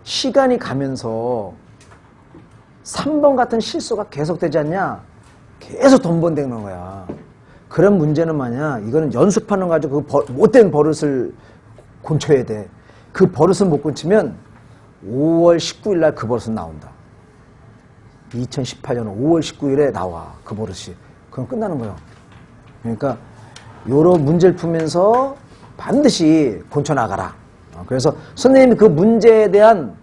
시간이 가면서 3번 같은 실수가 계속되지 않냐? 계속 돈번대는 거야. 그런 문제는 뭐냐? 이거는 연습하는 거 가지고 그 못된 버릇을 곤쳐야 돼. 그 버릇을 못 곤치면 5월 19일 날 그 버릇은 나온다. 2018년 5월 19일에 나와. 그 버릇이. 그럼 끝나는 거야. 그러니까 요런 문제를 풀면서 반드시 곤쳐나가라. 그래서 선생님이 그 문제에 대한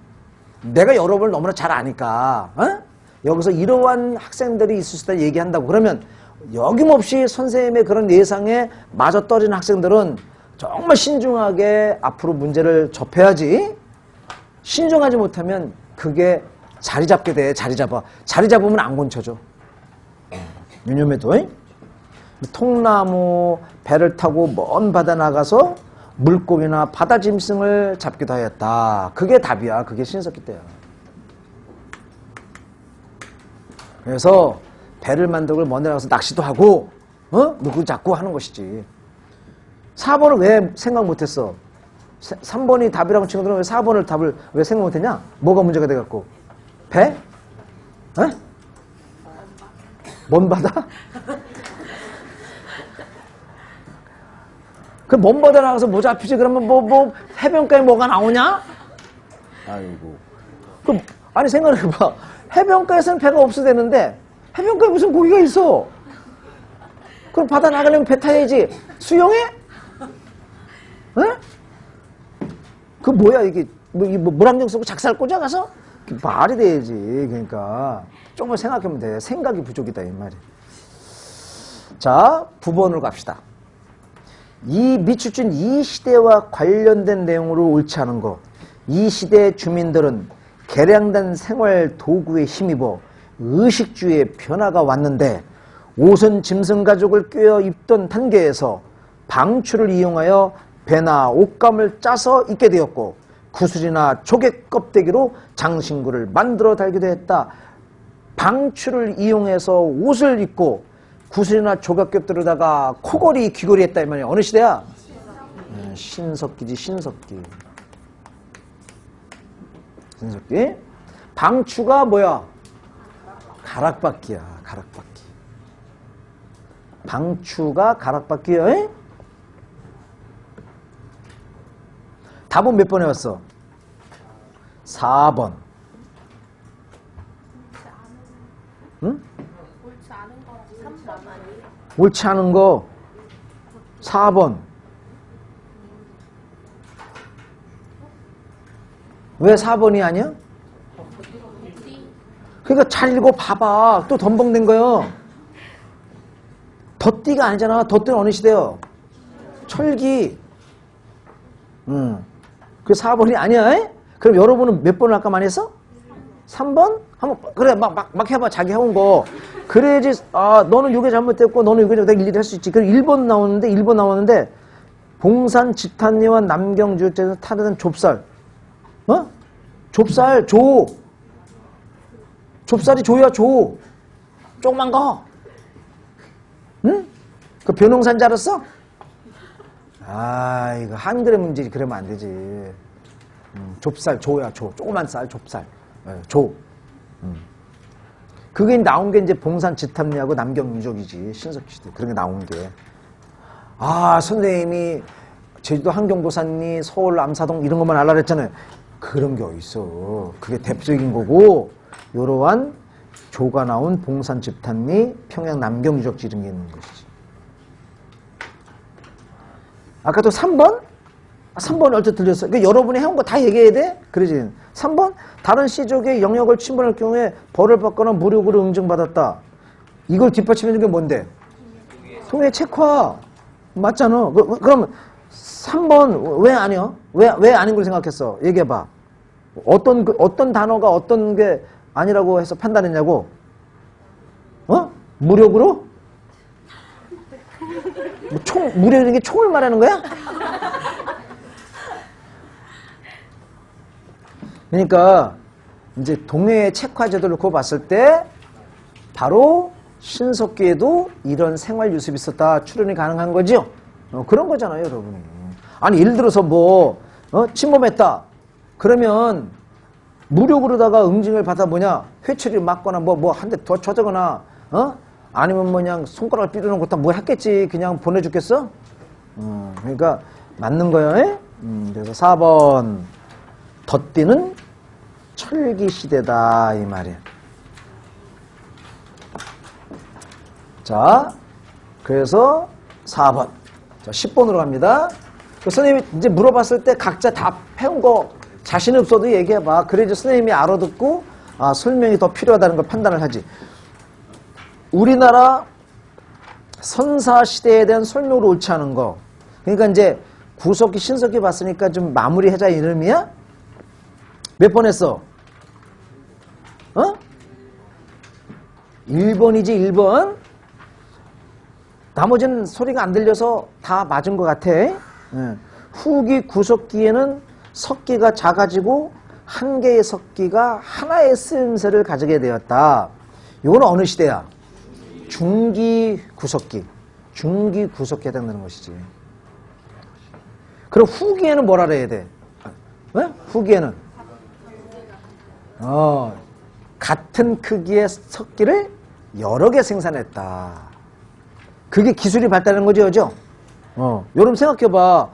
내가 여러분을 너무나 잘 아니까 여기서 이러한 학생들이 있을 때 얘기한다고 그러면 여김없이 선생님의 그런 예상에 맞아떨어지는 학생들은 정말 신중하게 앞으로 문제를 접해야지. 신중하지 못하면 그게 자리 잡게 돼. 자리 잡으면 안 곤쳐져. 유념해도. 통나무 배를 타고 먼 바다 나가서 물고기나 바다 짐승을 잡기도 하였다. 그게 답이야. 그게 신석기 때야. 그래서 배를 만들고 먼 데 나가서 낚시도 하고 누구 잡고 하는 것이지. 4번을 왜 생각 못했어? 3번이 답이라고 친구들은 왜 4번을 답을 왜 생각 못했냐? 뭐가 문제가 돼갖고? 배? 먼 바다? 그 먼 바다 나가서 뭐 잡히지? 그러면 뭐 해변가에 뭐가 나오냐? 아이고. 그럼 아니 생각해봐. 해변가에서는 배가 없어도 되는데 해변가에 무슨 고기가 있어? 그럼 바다 나가려면 배 타야지. 수영해? 그 뭐야 이게 뭐 물안경 쓰고 작살 꽂아가서 말이 돼야지. 그러니까 조금만 생각하면 돼. 생각이 부족이다 이 말이. 자, 9번으로 갑시다. 이 밑줄 준 이 시대와 관련된 내용으로 옳지 않은 거. 이 시대의 주민들은 개량된 생활 도구에 힘입어 의식주의 변화가 왔는데 옷은 짐승 가죽을 꿰어 입던 단계에서 방추를 이용하여 배나 옷감을 짜서 입게 되었고 구슬이나 조개 껍데기로 장신구를 만들어 달기도 했다. 방추를 이용해서 옷을 입고 구슬이나 조각겹들에다가 코걸이, 귀걸이 했다 이 말이야. 어느 시대야? 신석기지, 신석기. 신석기. 방추가 뭐야? 가락바퀴야, 가락바퀴. 방추가 가락바퀴야. 에? 답은 몇 번 해왔어? 4번. 응? 옳지 않은 거 4번. 왜 4번이 아니야? 그러니까 잘 읽어 봐봐. 또 덤벙된 거요. 덧띠가 아니잖아. 덧띠는 어느 시대요? 철기. 그 4번이 아니야. 에? 그럼 여러분은 몇 번을 아까 많이 했어? 3번? 한번 그래 막 해봐. 자기 해온 거. 그래야지 너는 이게 잘못됐고 너는 이게 내가 일일이 할 수 있지. 그럼 1번 나오는데 봉산 지탄리와 남경주역에서 타르던 좁쌀. 좁쌀 조. 좁쌀이 조야 조. 조그만 거. 응? 그 벼농산 줄 알았어? 이거 한글의 문제지. 그러면 안 되지. 좁쌀 조야 조. 조그만 쌀 좁쌀. 조. 그게 나온 게 이제 봉산 지탐리하고 남경유적이지. 신석기 시대. 그런 게 나온 게. 선생님이 제주도 한경도산리, 서울 암사동 이런 것만 알라 그랬잖아요. 그런 게 어딨어. 그게 대표적인 거고, 요러한 조가 나온 봉산 집탄리, 평양 남경유적지 이런 게 있는 것이지. 아까 또 3번? 3번 어째 들렸어? 그러니까 여러분이 해온 거 다 얘기해야 돼? 그러지. 3번 다른 C족의 영역을 침범할 경우에 벌을 받거나 무력으로 응징받았다. 이걸 뒷받침해주는 게 뭔데? 동해 책화. 맞잖아. 그러면 3번 왜 아니야? 왜 아닌 걸 생각했어? 얘기해봐. 어떤 단어가 어떤 게 아니라고 해서 판단했냐고? 무력으로? 무력이라는 게 총을 말하는 거야? 그러니까 이제 동해의 책화제도를 놓고 봤을 때 바로 신석기에도 이런 생활 유습이 있었다 추론이 가능한 거죠. 그런 거잖아요, 여러분이. 아니 예를 들어서 침범했다. 그러면 무력으로다가 응징을 받아 회초리 맞거나 한 대 더 쳐주거나 아니면 그냥 손가락을 삐르는 것도 뭐 했겠지. 그냥 보내줬겠어? 그러니까 맞는 거예요. 그래서 4번 덧띠는 철기시대다 이 말이야. 자, 그래서 4번. 자, 10번으로 갑니다. 선생님이 이제 물어봤을 때 각자 다 해온 거 자신 없어도 얘기해봐. 그래야지 선생님이 알아듣고 설명이 더 필요하다는 걸 판단을 하지. 우리나라 선사시대에 대한 설명으로 옳지 않은 거. 그러니까 이제 구석기, 신석기 봤으니까 좀 마무리하자 이름이야? 몇 번 했어? 1번이지 1번. 나머지는 소리가 안 들려서 다 맞은 것 같아. 후기 구석기에는 석기가 작아지고 한 개의 석기가 하나의 쓰임새를 가지게 되었다. 이건 어느 시대야? 중기 구석기. 중기 구석기에 해당되는 것이지. 그럼 후기에는 뭐라 그래야 돼? 후기에는 같은 크기의 석기를 여러 개 생산했다. 그게 기술이 발달한 거죠, 그죠? 여러분 생각해봐.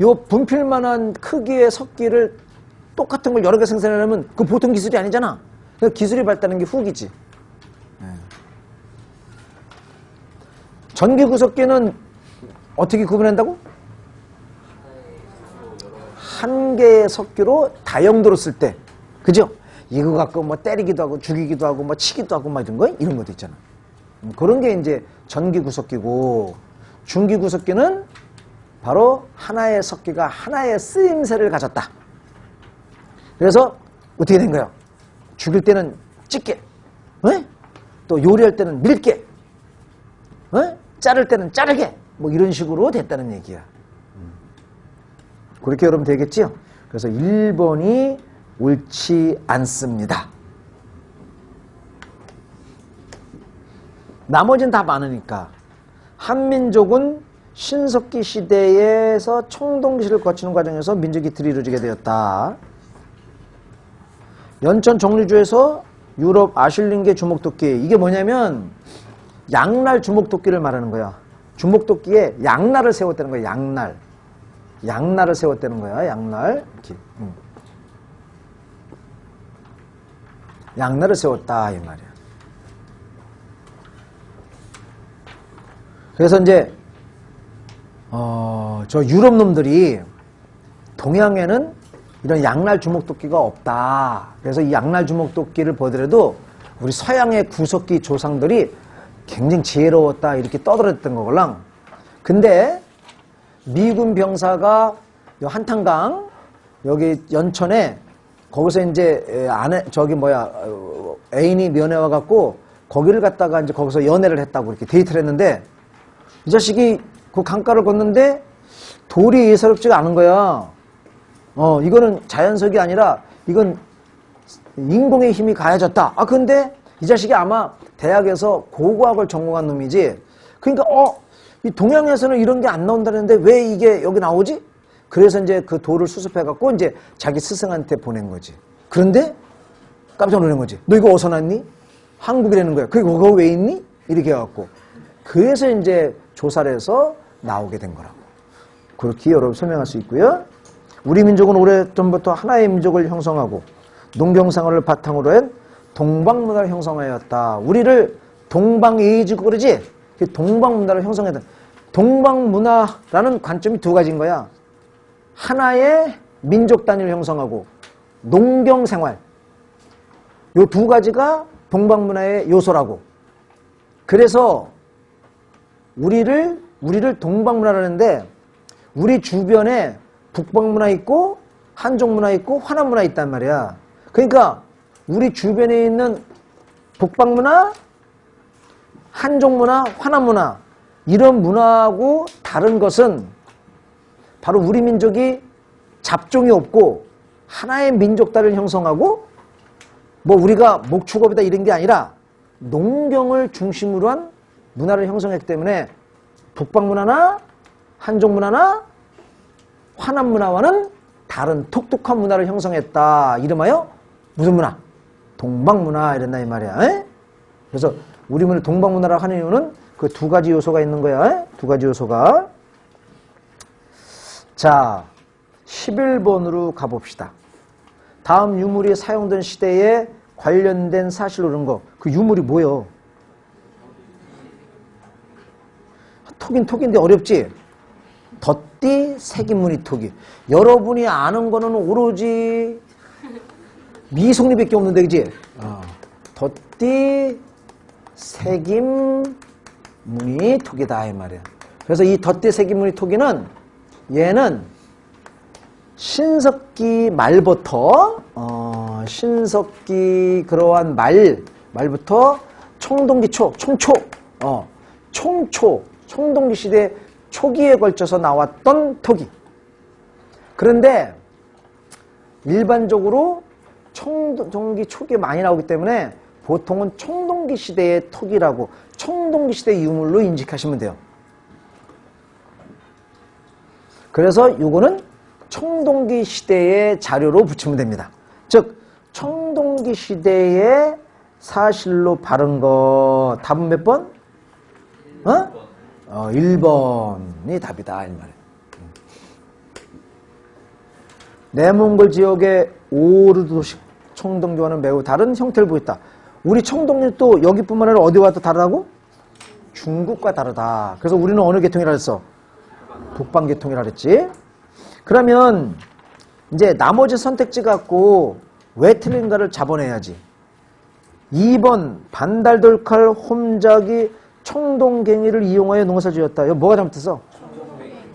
요 분필만한 크기의 석기를 똑같은 걸 여러 개 생산하려면 그 보통 기술이 아니잖아. 그러니까 기술이 발달한 게 후기지. 전기 구석기는 어떻게 구분한다고? 한 개의 석기로 다용도로 쓸 때. 그죠? 이거 갖고 때리기도 하고 죽이기도 하고 치기도 하고 이런 거? 이런 것도 있잖아. 그런 게 이제 전기 구석기고, 중기 구석기는 바로 하나의 석기가 하나의 쓰임새를 가졌다. 그래서 어떻게 된 거야? 죽일 때는 찢게, 또 요리할 때는 밀게, 자를 때는 자르게, 이런 식으로 됐다는 얘기야. 그렇게 여러분 되겠죠? 그래서 1번이 옳지 않습니다. 나머지는 다 많으니까. 한민족은 신석기 시대에서 청동기시를 거치는 과정에서 민족이 들이루어지게 되었다. 연천 정류주에서 유럽 아슐링계 주목도끼. 이게 뭐냐면 양날 주목도끼를 말하는 거야. 주목도끼에 양날을 세웠다는 거야. 양날. 양날을 세웠다는 거야. 양날. 이렇게. 양날을 세웠다 이 말이야. 그래서 이제 저 유럽 놈들이 동양에는 이런 양날 주목도끼가 없다. 그래서 이 양날 주목도끼를 보더라도 우리 서양의 구석기 조상들이 굉장히 지혜로웠다 이렇게 떠들었던 거걸랑. 근데 미군 병사가 요 한탄강 여기 연천에 거기서 이제 애인이 면회 와갖고 거기를 갔다가 이제 거기서 연애를 했다고 이렇게 데이트를 했는데 이 자식이 그 강가를 걷는데 돌이 예사롭지가 않은 거야. 이거는 자연석이 아니라 이건 인공의 힘이 가해졌다. 근데 이 자식이 아마 대학에서 고고학을 전공한 놈이지. 그러니까 이 동양에서는 이런 게 안 나온다는데 왜 이게 여기 나오지? 그래서 이제 그 돌을 수습해갖고 이제 자기 스승한테 보낸 거지. 그런데 깜짝 놀란 거지. 너 이거 어디서 났니? 한국이라는 거야. 그거 왜 있니? 이렇게 해갖고. 그래서 이제 조사를 해서 나오게 된 거라고. 그렇게 여러분 설명할 수 있고요. 우리 민족은 오래전부터 하나의 민족을 형성하고 농경생활을 바탕으로 한 동방문화를 형성하였다. 우리를 동방예의지고 그러지? 동방문화를 형성했다. 동방문화라는 관점이 두 가지인 거야. 하나의 민족 단위를 형성하고 농경 생활, 요 두 가지가 동방문화의 요소라고. 그래서 우리를 동방문화라는데 우리 주변에 북방문화 있고 한족문화 있고 화남문화 있단 말이야. 그러니까 우리 주변에 있는 북방문화, 한족문화, 화남문화 이런 문화하고 다른 것은 바로 우리 민족이 잡종이 없고 하나의 민족단을 형성하고 뭐 우리가 목축업이다 이런 게 아니라 농경을 중심으로 한 문화를 형성했기 때문에 북방문화나 한족문화나 화남문화와는 다른 독특한 문화를 형성했다. 이름하여 무슨 문화? 동방문화 이랬나 이 말이야. 에? 그래서 우리 문을 동방문화라고 하는 이유는 그 두 가지 요소가 있는 거야. 에? 두 가지 요소가. 자, 11번으로 가봅시다. 다음 유물이 사용된 시대에 관련된 사실로 그런 거. 그 유물이 뭐요? 톡인데 어렵지? 덧띠 색인무늬 톡이. 여러분이 아는 거는 오로지 미송리밖에 없는데, 그지? 덧띠 색인무늬 톡이다 이 말이야. 그래서 이 덧띠 색인무늬 톡이는 얘는 신석기 말부터 신석기 그러한 말부터 청동기 청동기 시대 초기에 걸쳐서 나왔던 톡이. 그런데 일반적으로 청동기 초기에 많이 나오기 때문에 보통은 청동기 시대의 톡이라고 청동기 시대 유물로 인식하시면 돼요. 그래서 요거는 청동기 시대의 자료로 붙이면 됩니다. 즉 청동기 시대의 사실로 바른 거 답은 몇 번? 1번이 답이다 이 말이에요. 내몽골 지역의 오르드 도식 청동기와는 매우 다른 형태를 보였다. 우리 청동기 또 여기뿐만 아니라 어디와 또 다르다고? 중국과 다르다. 그래서 우리는 어느 계통이라 했어? 북방 계통이라 그랬지. 그러면 이제 나머지 선택지 갖고 왜 틀린가를 잡아내야지. 2번 반달돌칼 홈작이 청동갱이를 이용하여 농사를 지었다. 이거 뭐가 잘못했어?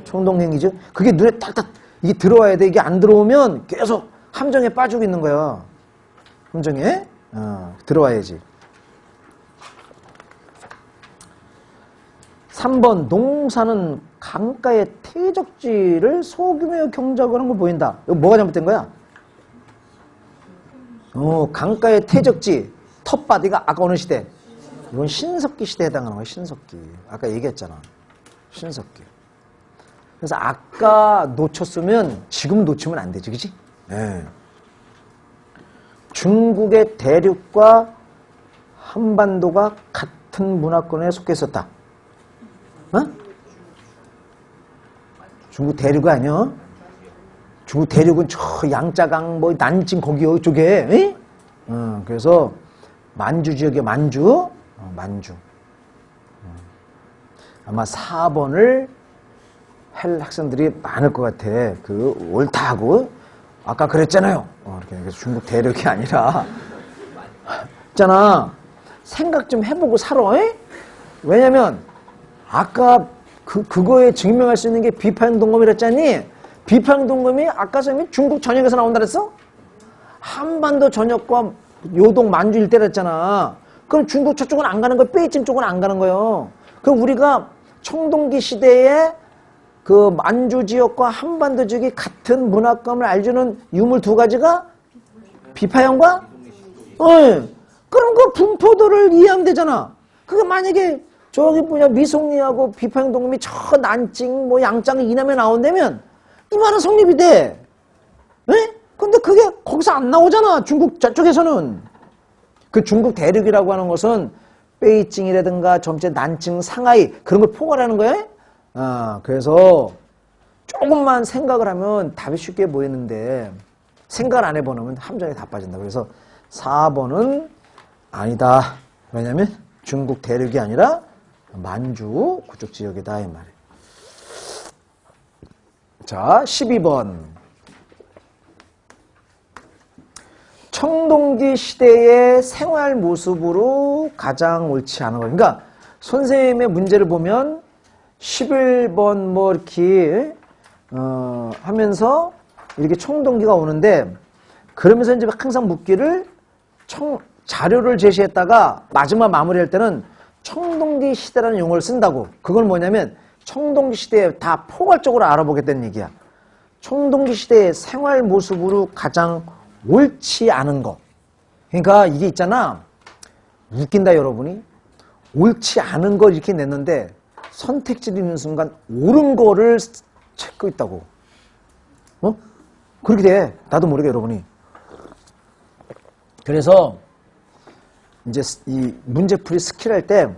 청동갱이죠. 그게 눈에 딱딱 이게 들어와야 돼. 이게 안 들어오면 계속 함정에 빠지고 있는 거야. 함정에 들어와야지. 3번 농사는 강가의 퇴적지를 소규모의 경작을 하는 걸 보인다. 이거 뭐가 잘못된 거야? 강가의 퇴적지, 텃밭. 이거 아까 어느 시대? 이건 신석기 시대에 해당하는 거야. 신석기. 아까 얘기했잖아. 신석기. 그래서 아까 놓쳤으면 지금 놓치면 안 되지. 그치? 네. 중국의 대륙과 한반도가 같은 문화권에 속해 있었다. 중국 대륙이 아니야. 중국 대륙은 저 양짜강, 뭐 난징 거기 쪽에. 그래서 만주 지역이야. 만주. 아마 4번을 할 학생들이 많을 것 같아. 그 옳다고. 아까 그랬잖아요. 이렇게 중국 대륙이 아니라. 있잖아. 생각 좀 해보고 살아. 왜냐면 아까 그거에 증명할 수 있는 게 비파행동검이랬잖니. 비파행동검이 아까 선생님이 중국 전역에서 나온다 그랬어? 한반도 전역과 요동 만주 일대랬잖아. 그럼 중국 저쪽은 안 가는 거야. 베이징 쪽은 안 가는 거예요. 그럼 우리가 청동기 시대에 그 만주 지역과 한반도 지역이 같은 문화감을 알려주는 유물 두 가지가 비파형과 그럼 그 분포도를 이해하면 되잖아. 그게 만약에 저기 미송리하고 비파행동금이 저 난징 뭐 양짱 이남에 나온다면 이 말은 성립이 돼. 근데 그게 거기서 안 나오잖아. 중국 저쪽에서는. 그 중국 대륙이라고 하는 것은 베이징이라든가 점체 난징, 상하이 그런 걸 포괄하는 거야. 그래서 조금만 생각을 하면 답이 쉽게 보이는데 생각을 안 해보면 함정에 다 빠진다. 그래서 4번은 아니다. 왜냐면 중국 대륙이 아니라 만주 그쪽 지역이다 이 말이에요. 자, 12번. 청동기 시대의 생활 모습으로 가장 옳지 않은 것. 그러니까 선생님의 문제를 보면 11번 뭐 이렇게 하면서 이렇게 청동기가 오는데 그러면서 이제 항상 묻기를 자료를 제시했다가 마지막 마무리할 때는 청동기 시대라는 용어를 쓴다고. 그건 뭐냐면 청동기 시대에 다 포괄적으로 알아보겠다는 얘기야. 청동기 시대의 생활 모습으로 가장 옳지 않은 거. 그러니까 이게 있잖아. 웃긴다 여러분이. 옳지 않은 걸 이렇게 냈는데 선택지를 있는 순간 옳은 거를 찾고 있다고. 그렇게 돼. 나도 모르게 여러분이. 그래서 이제 이 문제풀이 스킬 할 때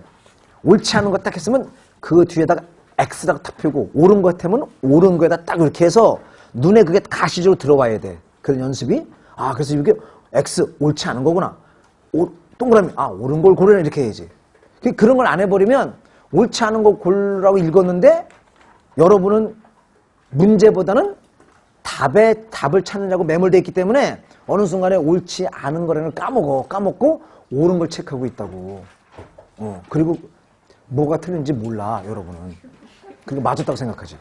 옳지 않은 거 딱 했으면 그 뒤에다가 X라고 딱 펴고 옳은 거 같으면 옳은 거에다 딱 이렇게 해서 눈에 그게 가시적으로 들어와야 돼. 그런 연습이. 아, 그래서 이게 X 옳지 않은 거구나. 동그라미. 아, 옳은 걸 고르네. 이렇게 해야지. 그런 걸 안 해버리면 옳지 않은 거 고르라고 읽었는데 여러분은 문제보다는 답을 찾느냐고 매몰되어 있기 때문에 어느 순간에 옳지 않은 거라는 걸 까먹고 옳은 걸 체크하고 있다고. 그리고 뭐가 틀린지 몰라, 여러분은. 그리고 맞았다고 생각하지.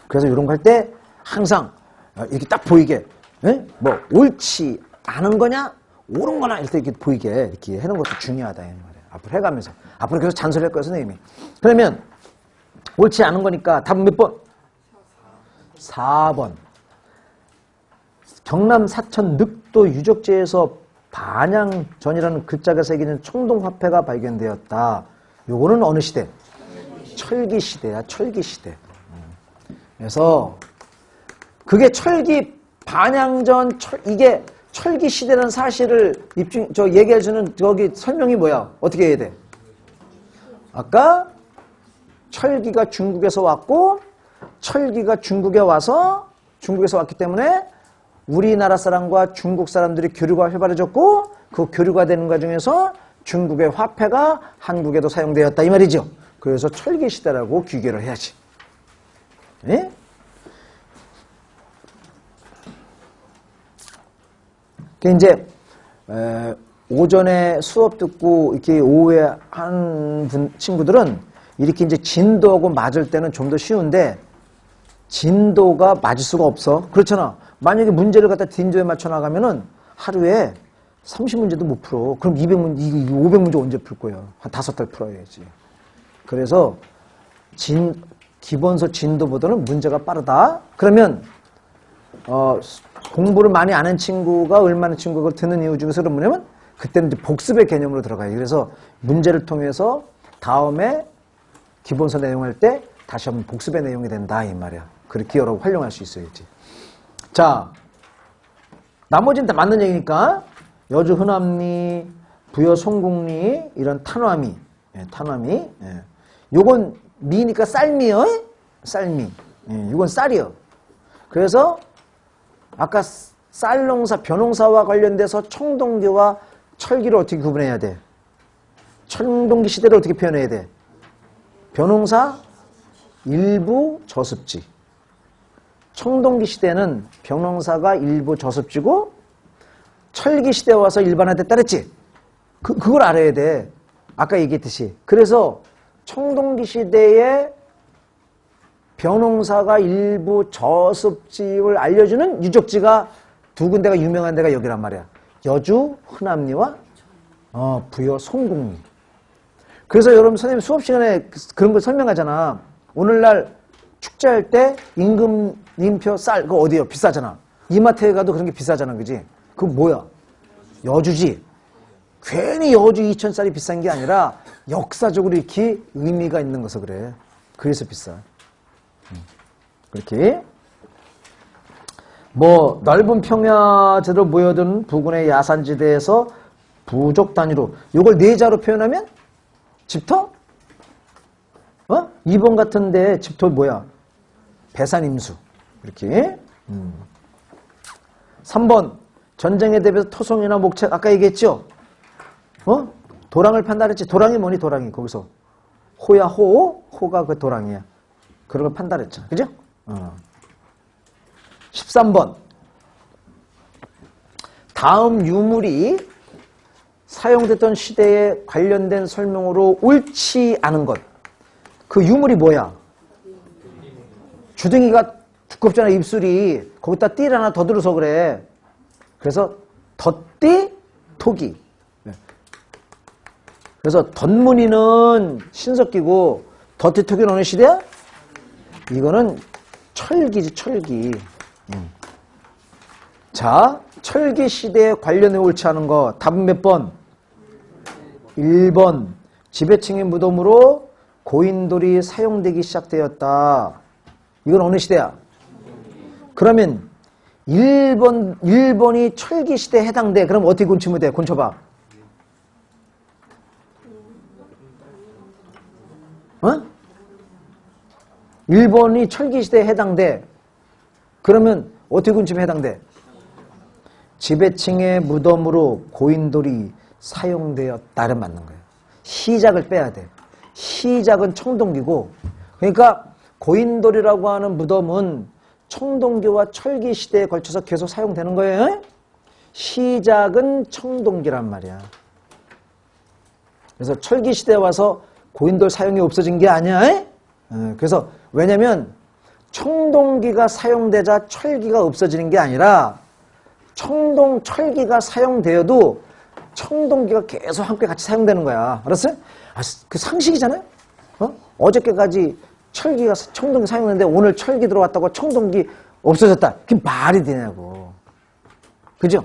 그래서 이런 거 할 때 항상 이렇게 딱 보이게, 뭐, 옳지 않은 거냐, 옳은 거나 이렇게 보이게 이렇게 해놓은 것도 중요하다, 이 말이야. 앞으로 해가면서. 앞으로 계속 잔소리 할 거야, 선생님이. 그러면, 옳지 않은 거니까 답은 몇 번? 4번. 경남 사천 늑도 유적지에서 반양전이라는 글자가 새기는 청동화폐가 발견되었다. 요거는 어느 시대? 철기 시대야, 철기 시대. 그래서 그게 철기 반양전 이게 철기 시대라는 사실을 얘기해주는 저기 설명이 뭐야? 어떻게 해야 돼? 아까 철기가 중국에서 왔고 철기가 중국에서 왔기 때문에 우리나라 사람과 중국 사람들이 교류가 활발해졌고 그 교류가 되는 과정에서 중국의 화폐가 한국에도 사용되었다 이 말이죠. 그래서 철기 시대라고 귀결을 해야지. 예? 이제 오전에 수업 듣고 이렇게 오후에 한 친구들은 이렇게 이제 진도하고 맞을 때는 좀 더 쉬운데 진도가 맞을 수가 없어. 그렇잖아. 만약에 문제를 갖다 진도에 맞춰 나가면은 하루에 30문제도 못 풀어. 그럼 500문제 언제 풀 거야? 한 5달 풀어야지. 그래서 기본서 진도보다는 문제가 빠르다. 그러면 공부를 많이 안 한 친구가 얼마나 친구가 듣는 이유 중에서 그런 뭐냐면 그때는 이제 복습의 개념으로 들어가요. 그래서 문제를 통해서 다음에 기본서 내용할 때 다시 한번 복습의 내용이 된다 이 말이야. 그렇게 여러 활용할 수 있어야지. 자, 나머지는 다 맞는 얘기니까 여주 흔함리, 부여 송국리 이런 탄화미, 탄화미. 요건 미니까 쌀미요, 쌀미. 이건 쌀이요. 그래서 아까 쌀농사, 벼농사와 관련돼서 청동기와 철기를 어떻게 구분해야 돼? 청동기 시대를 어떻게 표현해야 돼? 벼농사 일부 저습지. 청동기 시대는 벼농사가 일부 저습지고 철기 시대에 와서 일반화됐다 그랬지? 그걸 알아야 돼. 아까 얘기했듯이. 그래서 청동기 시대에 벼농사가 일부 저습지를 알려주는 유적지가 두 군데가 유명한 데가 여기란 말이야. 여주 흔함리와 부여 송국리. 그래서 여러분 선생님 수업 시간에 그런 걸 설명하잖아. 오늘날 축제할 때 임금님표 쌀 그거 어디요? 비싸잖아. 이마트에 가도 그런 게 비싸잖아. 그지? 그거 뭐야? 여주지. 괜히 여주 2,000쌀이 비싼 게 아니라 역사적으로 이렇게 의미가 있는 거서 그래. 그래서 비싸. 그렇게 뭐 넓은 평야지로 모여든 부근의 야산지대에서 부족 단위로 이걸 네자로 표현하면 집터? 2번 같은데 집터 뭐야? 배산임수. 이렇게 3번 전쟁에 대비해서 토송이나 목책 아까 얘기했죠? 도랑을 판다 그랬지? 도랑이 뭐니 도랑이 거기서 호야 호가 그 도랑이야. 그런 걸 판다 그랬잖아. 그죠? 13번. 다음 유물이 사용됐던 시대에 관련된 설명으로 옳지 않은 것. 그 유물이 뭐야? 주둥이가 두껍잖아, 입술이. 거기다 띠를 하나 더 들어서 그래. 그래서 덧띠, 토기. 그래서 덧무늬는 신석기고 덧띠, 토기는 어느 시대야? 이거는 철기지, 철기. 자, 철기 시대에 관련해 옳지 않은 거. 답은 몇 번? 1번. 지배층의 무덤으로 고인돌이 사용되기 시작되었다. 이건 어느 시대야? 그러면 1번이 철기 시대에 해당돼. 그럼 어떻게 곤치면 돼? 곤쳐봐. 어? 1번이 철기 시대에 해당돼. 그러면 어떻게 곤치면 해당돼? 지배층의 무덤으로 고인돌이 사용되었다는 맞는 거예요. 시작을 빼야 돼. 시작은 청동기고, 그러니까 고인돌이라고 하는 무덤은 청동기와 철기 시대에 걸쳐서 계속 사용되는 거예요. 시작은 청동기란 말이야. 그래서 철기 시대에 와서 고인돌 사용이 없어진 게 아니야. 그래서 왜냐면 청동기가 사용되자 철기가 없어지는 게 아니라 철기가 사용되어도 청동기가 계속 함께 같이 사용되는 거야. 알았어요? 그 상식이잖아요? 어저께까지 청동기 사용했는데 오늘 철기 들어왔다고 청동기 없어졌다. 그게 말이 되냐고. 그죠?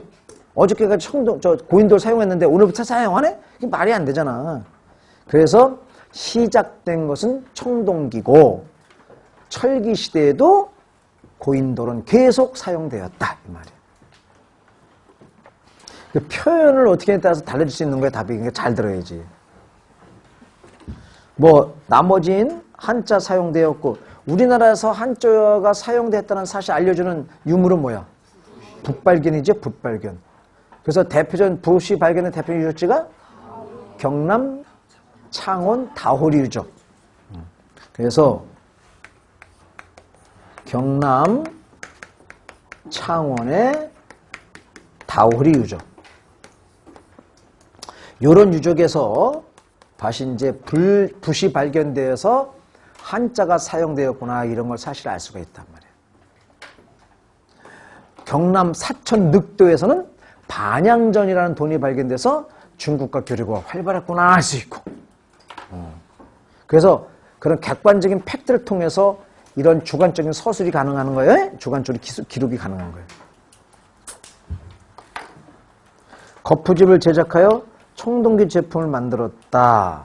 어저께까지 고인돌 사용했는데 오늘부터 사용하네? 그게 말이 안 되잖아. 그래서 시작된 것은 청동기고 철기 시대에도 고인돌은 계속 사용되었다. 이 말이에요. 그 표현을 어떻게 하냐에 따라서 달라질 수 있는 거야, 답이. 그러니까 잘 들어야지. 나머진 한자 사용되었고, 우리나라에서 한자가 사용됐다는 사실 알려주는 유물은 뭐야? 붓발견이죠, 붓발견. 그래서 대표적인 붓이 발견된 대표 유적지가 경남, 창원, 다호리 유적. 그래서 경남, 창원의 다호리 유적. 이런 유적에서 다시 이제 붓이 발견되어서 한자가 사용되었구나, 이런 걸 사실 알 수가 있단 말이에요. 경남 사천 늑도에서는 반양전이라는 돈이 발견돼서 중국과 교류가 활발했구나 할 수 있고, 그래서 그런 객관적인 팩트를 통해서 이런 주관적인 서술이 가능한 거예요. 주관적인 기록이 가능한 거예요. 거푸집을 제작하여 청동기 제품을 만들었다.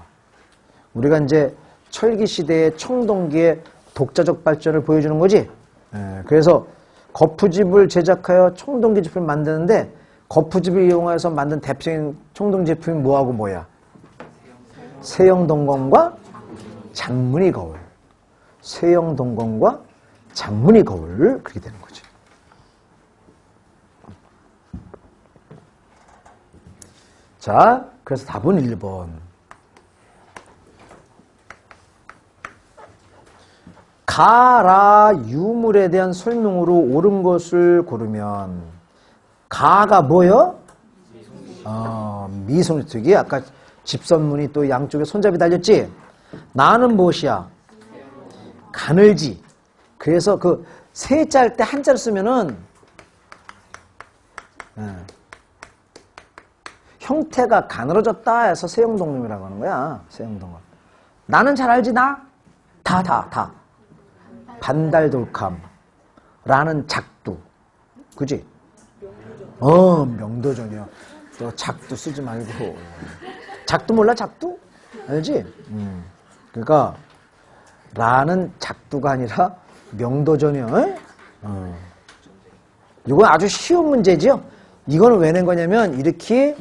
우리가 이제 철기 시대의 청동기의 독자적 발전을 보여주는 거지. 그래서 거푸집을 제작하여 청동기 제품을 만드는데, 거푸집을 이용해서 만든 대표적인 청동기 제품이 뭐하고 뭐야? 세영동검과 장문이 거울. 세영동검과 장문이 거울. 그렇게 되는 거죠. 자, 그래서 답은 1번. 가라 유물에 대한 설명으로 옳은 것을 고르면, 가가 뭐요? 미소누특이. 아까 집선문이 또 양쪽에 손잡이 달렸지? 나는 무엇이야? 가늘지. 그래서 그 세자 할 때 한자를 쓰면은 형태가 가늘어졌다 해서 세영동검이라고 하는 거야. 세영동검. 나는 잘 알지, 나? 다. 반달돌캄라는 작두. 그지? 명도전이야. 너 작두 쓰지 말고. 작두 몰라, 작두? 알지? 그러니까 라는 작두가 아니라 명도전이야. 이건 아주 쉬운 문제죠. 이거는 왜 낸 거냐면, 이렇게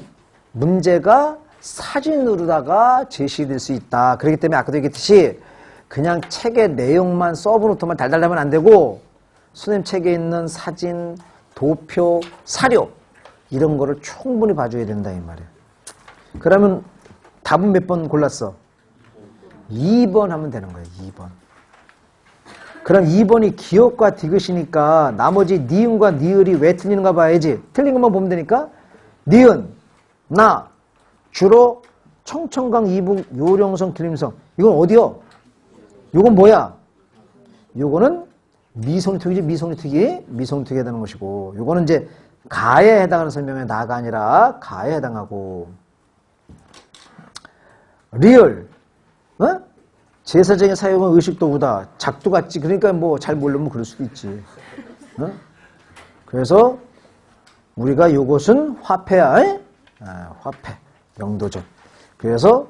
문제가 사진으로다가 제시될 수 있다. 그렇기 때문에 아까도 얘기했듯이 그냥 책의 내용만 서브노트만 달달하면 안 되고, 선생님 책에 있는 사진, 도표, 사료 이런 거를 충분히 봐줘야 된다, 이 말이에요. 그러면 답은 몇 번 골랐어? 2번 하면 되는 거예요. 2번. 그럼 2번이 기역과 디귿이니까 나머지 니은과 니을이 왜 틀리는가 봐야지. 틀린 것만 보면 되니까 니은, 나, 주로 청천강, 이북, 요령성, 길림성. 이건 어디요? 이건 뭐야? 요거는 미성리특이지. 미성리특이 해당하는 것이고, 요거는 이제 가에 해당하는 설명에 나가 아니라 가에 해당하고. 리을, 어? 제사적인 사용은 의식도구다. 작두 같지. 그러니까 뭐 잘 모르면 그럴 수도 있지. 어? 그래서 우리가 요것은 화폐야. 화폐, 영도전. 그래서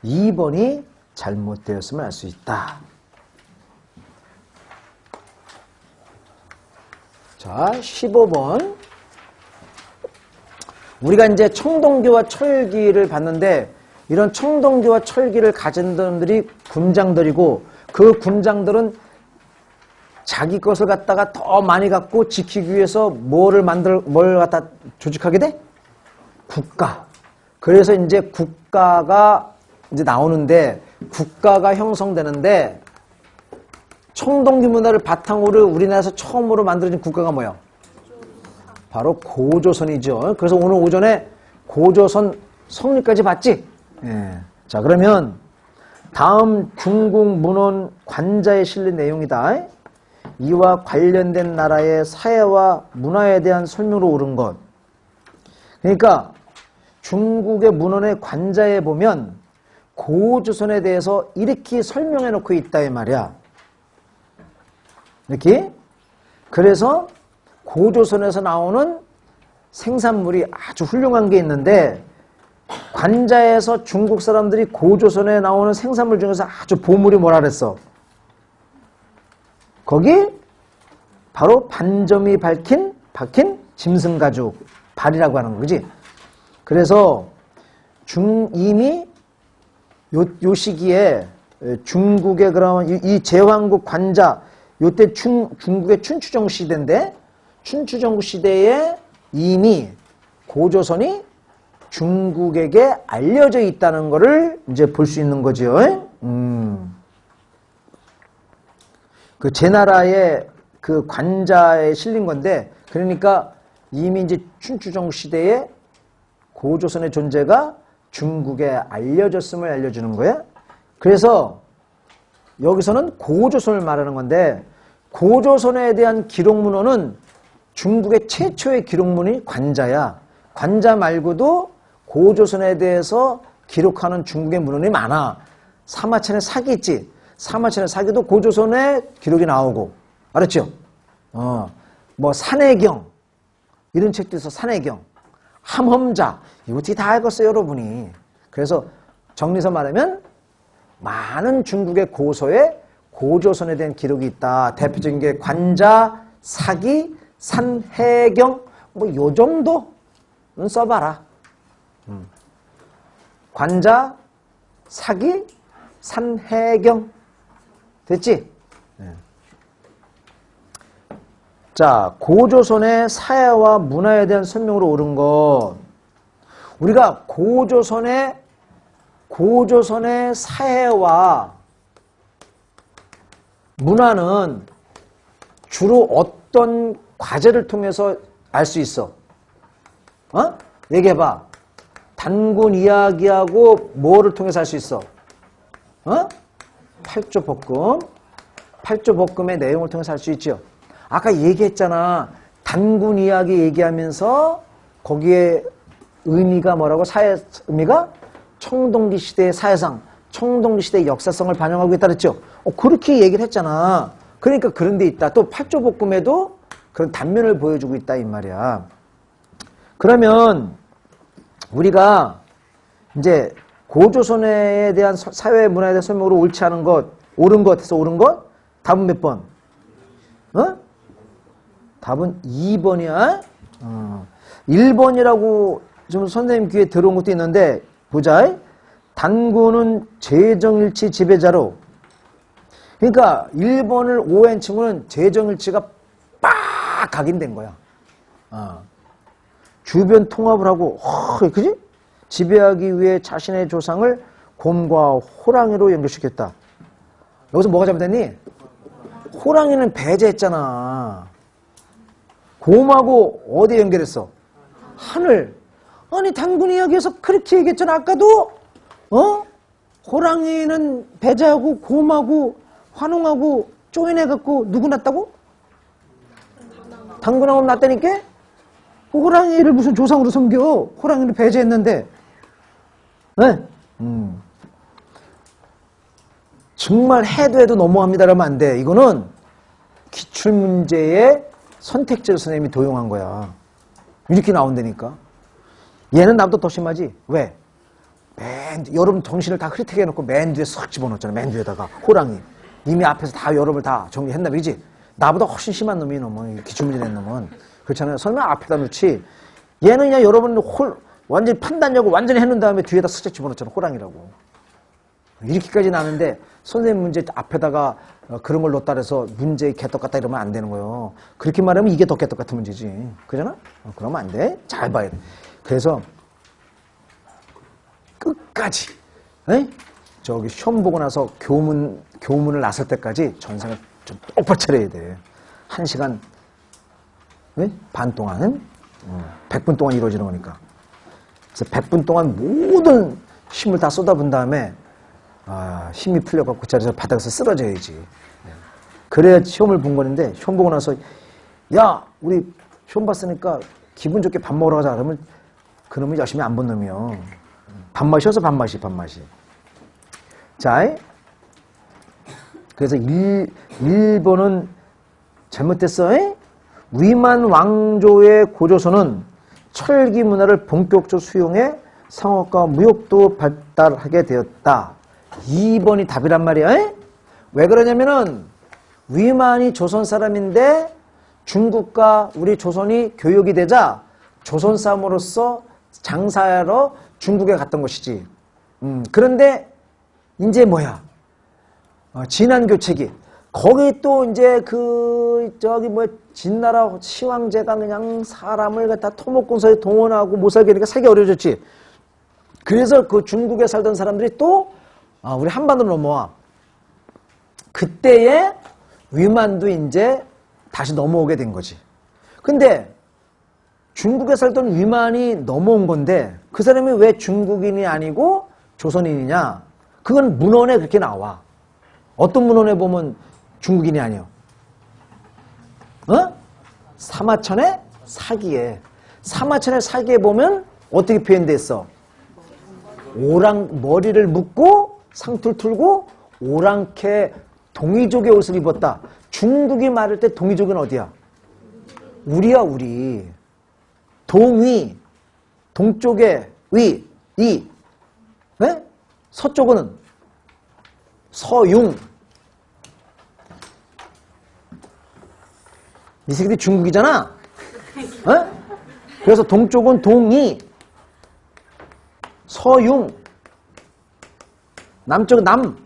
2번이 잘못되었음을 알 수 있다. 자, 15번. 우리가 이제 청동기와 철기를 봤는데, 이런 청동기와 철기를 가진 사람들이 군장들이고, 그 군장들은 자기 것을 갖다가 더 많이 갖고 지키기 위해서 뭘 갖다 조직하게 돼? 국가. 그래서 이제 국가가 이제 나오는데, 국가가 형성되는데, 청동기 문화를 바탕으로 우리나라에서 처음으로 만들어진 국가가 뭐야? 바로 고조선이죠. 그래서 오늘 오전에 고조선 성리까지 봤지? 예. 자, 그러면 다음 중국 문헌 관자에 실린 내용이다. 이와 관련된 나라의 사회와 문화에 대한 설명으로 옳은 것. 그러니까 중국의 문헌의 관자에 보면 고조선에 대해서 이렇게 설명해 놓고 있다 이 말이야. 이렇게. 그래서 고조선에서 나오는 생산물이 아주 훌륭한 게 있는데, 관자에서 중국 사람들이 고조선에 나오는 생산물 중에서 아주 보물이 뭐라 그랬어? 거기 바로 반점이 박힌 짐승가죽 발이라고 하는 거지. 그래서 이미 요 시기에 중국의 그러면 이 제왕국 관자, 요때 중국의 춘추전국 시대인데, 춘추전국 시대에 이미 고조선이 중국에게 알려져 있다는 것을 이제 볼 수 있는 거죠. 그 제나라의 그 관자에 실린 건데, 그러니까 이미 이제 춘추전국 시대에 고조선의 존재가 중국에 알려졌음을 알려주는 거야. 그래서 여기서는 고조선을 말하는 건데, 고조선에 대한 기록문헌은 중국의 최초의 기록문이 관자야. 관자 말고도 고조선에 대해서 기록하는 중국의 문헌이 많아. 사마천의 사기 있지? 사마천의 사기도 고조선에 기록이 나오고. 알았죠? 뭐 산해경 이런 책도 있어. 산해경, 함험자, 이거 어떻게 다 알겠어요 여러분이. 그래서 정리해서 말하면 많은 중국의 고서에 고조선에 대한 기록이 있다. 대표적인 게 관자, 사기, 산해경, 뭐 요 정도는 써봐라. 관자, 사기, 산해경. 됐지? 네. 자, 고조선의 사회와 문화에 대한 설명으로 옳은 것. 우리가 고조선의 사회와 문화는 주로 어떤 과제를 통해서 알 수 있어? 얘기해봐. 단군 이야기하고 뭐를 통해서 알 수 있어? 팔조법금. 팔조법금의 내용을 통해서 알 수 있죠. 아까 얘기했잖아. 단군 이야기 얘기하면서 거기에 의미가 뭐라고? 사회 의미가 청동기 시대의 사회상, 청동기 시대의 역사성을 반영하고 있다 그랬죠. 그렇게 얘기를 했잖아. 그러니까 그런 데 있다. 또 팔조법금에도 그런 단면을 보여주고 있다 이 말이야. 그러면 우리가 이제 고조선에 대한 사회 문화에 대한 설명으로 옳지 않은 것, 옳은 것 해서 옳은 것? 답은 몇 번? 답은 2번이야. 1번이라고 좀 선생님 귀에 들어온 것도 있는데, 보자. 단군은 재정일치 지배자로. 그러니까 1번을 오해한 친구는 재정일치가 빡 각인된 거야. 주변 통합을 하고, 그지? 지배하기 위해 자신의 조상을 곰과 호랑이로 연결시켰다. 여기서 뭐가 잘못됐니? 호랑이는 배제했잖아. 곰하고 어디 연결했어? 하늘. 아니 단군 이야기에서 그렇게 얘기했잖아. 아까도 호랑이는 배제하고 곰하고 환웅하고 쪼인해갖고 누구 낳았다고? 단군하고 낳았다니까? 호랑이를 무슨 조상으로 섬겨? 호랑이를 배제했는데. 네? 정말 해도 너무합니다 라면 안 돼. 이거는 기출문제의 선택지를 선생님이 도용한 거야. 이렇게 나온다니까. 얘는 나보다 더 심하지. 왜? 여러분 정신을 다 흐릿하게 해놓고 맨 뒤에 싹 집어넣었잖아. 맨 뒤에다가 호랑이. 이미 앞에서 다 여러분을 다 정리했나 보지. 나보다 훨씬 심한 놈이 놈은 기출문제 낸 놈은 그렇잖아요. 설마 앞에다 놓지. 얘는 그냥 여러분 완전히 판단력을 완전히 해놓은 다음에 뒤에다 쓱 집어넣었잖아. 호랑이라고. 이렇게까지 나는데 선생님 문제 앞에다가 그런 걸 넣었다 해서 문제의 개떡 같다 이러면 안 되는 거예요. 그렇게 말하면 이게 더 개떡 같은 문제지. 그러잖아? 그러면 안 돼. 잘 봐야 돼. 그래서 끝까지 저기 시험 보고 나서 교문을 나설 때까지 전생을 좀 똑바로 차려야 돼. 1시간 반 동안 100분 동안 이루어지는 거니까. 그래서 100분 동안 모든 힘을 다 쏟아본 다음에 힘이 풀려갖고 그 자리에서 바닥에서 쓰러져야지. 그래야 시험을 본 거는데 시험 보고 나서 야 우리 시험 봤으니까 기분 좋게 밥 먹으러 가자 그러면 열심히 안 본 놈이요. 밥맛이어서 밥맛이. 자, 그래서 1번은 잘못됐어. 위만 왕조의 고조선은 철기 문화를 본격적으로 수용해 상업과 무역도 발달하게 되었다. 2번이 답이란 말이야. 왜 그러냐면은 위만이 조선 사람인데 중국과 우리 조선이 교역이 되자 조선 사람으로서 장사하러 중국에 갔던 것이지. 그런데 이제 뭐야? 진안교체기. 거기 또 이제 진나라 시황제가 그냥 사람을 갖다 토목공사에 동원하고 못 살게 되니까 살기 어려워졌지. 그래서 그 중국에 살던 사람들이 또 우리 한반도로 넘어와. 그때에 위만도 이제 다시 넘어오게 된 거지. 근데 중국에 살던 위만이 넘어온 건데 그 사람이 왜 중국인이 아니고 조선인이냐? 그건 문헌에 그렇게 나와. 어떤 문헌에 보면 중국인이 아니요. 사마천의 사기에. 사마천의 사기에 보면 어떻게 표현돼 있어? 머리를 묶고 상투를 틀고 오랑캐 동이족의 옷을 입었다. 중국이 말할 때 동이족은 어디야? 우리야 우리. 동이, 동쪽에 위, 이. 서쪽은 서융. 이 새끼들이 중국이잖아. 그래서 동쪽은 동이, 서융, 남쪽은 남,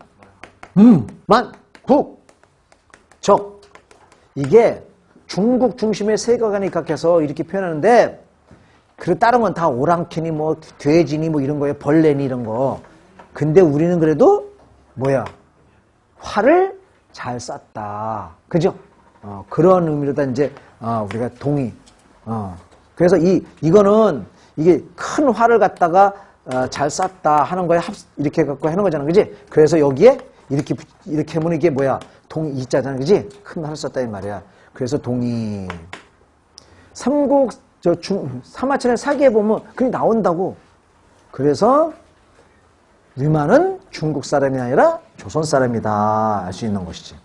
만, 국, 적. 이게 중국 중심의 세계관이 각해서 이렇게 표현하는데 그 다른 건 다 오랑캐니 뭐 돼지니 뭐 이런 거예요. 벌레니 이런 거. 근데 우리는 그래도 뭐야? 활을 잘 쐈다. 그죠? 그런 의미로다 이제 우리가 동의. 그래서 이거는 이게 큰 활을 갖다가 잘 쐈다 하는 거에 이렇게 갖고 해놓은 거잖아. 그지? 그래서 여기에 이렇게 하면 이게 뭐야? 동이자잖아. 그지? 큰 활을 쐈다 이 말이야. 그래서 동의. 사마천의 사기에 보면 그게 나온다고. 그래서 위만은 중국 사람이 아니라 조선 사람이다 알 수 있는 것이지.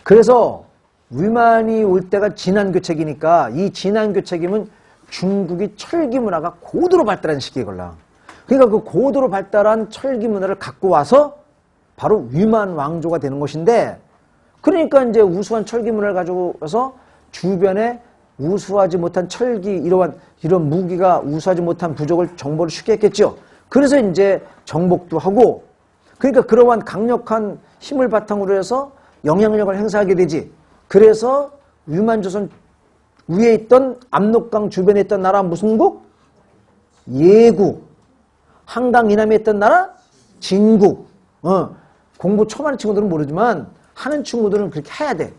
그래서 위만이 올 때가 진안교책이니까 이 진안교책이면 중국이 철기 문화가 고도로 발달한 시기에 걸라. 그러니까 그 고도로 발달한 철기 문화를 갖고 와서 바로 위만 왕조가 되는 것인데, 그러니까 이제 우수한 철기 문화를 가져와서 주변에 우수하지 못한 철기, 이런 무기가 우수하지 못한 부족을 정보를 쉽게 했겠죠. 그래서 이제 정복도 하고, 그러니까 그러한 강력한 힘을 바탕으로 해서 영향력을 행사하게 되지. 그래서 위만조선 위에 있던 압록강 주변에 있던 나라 무슨 국? 예국. 한강 이남에 있던 나라? 진국. 공부 처음 하는 친구들은 모르지만 하는 친구들은 그렇게 해야 돼.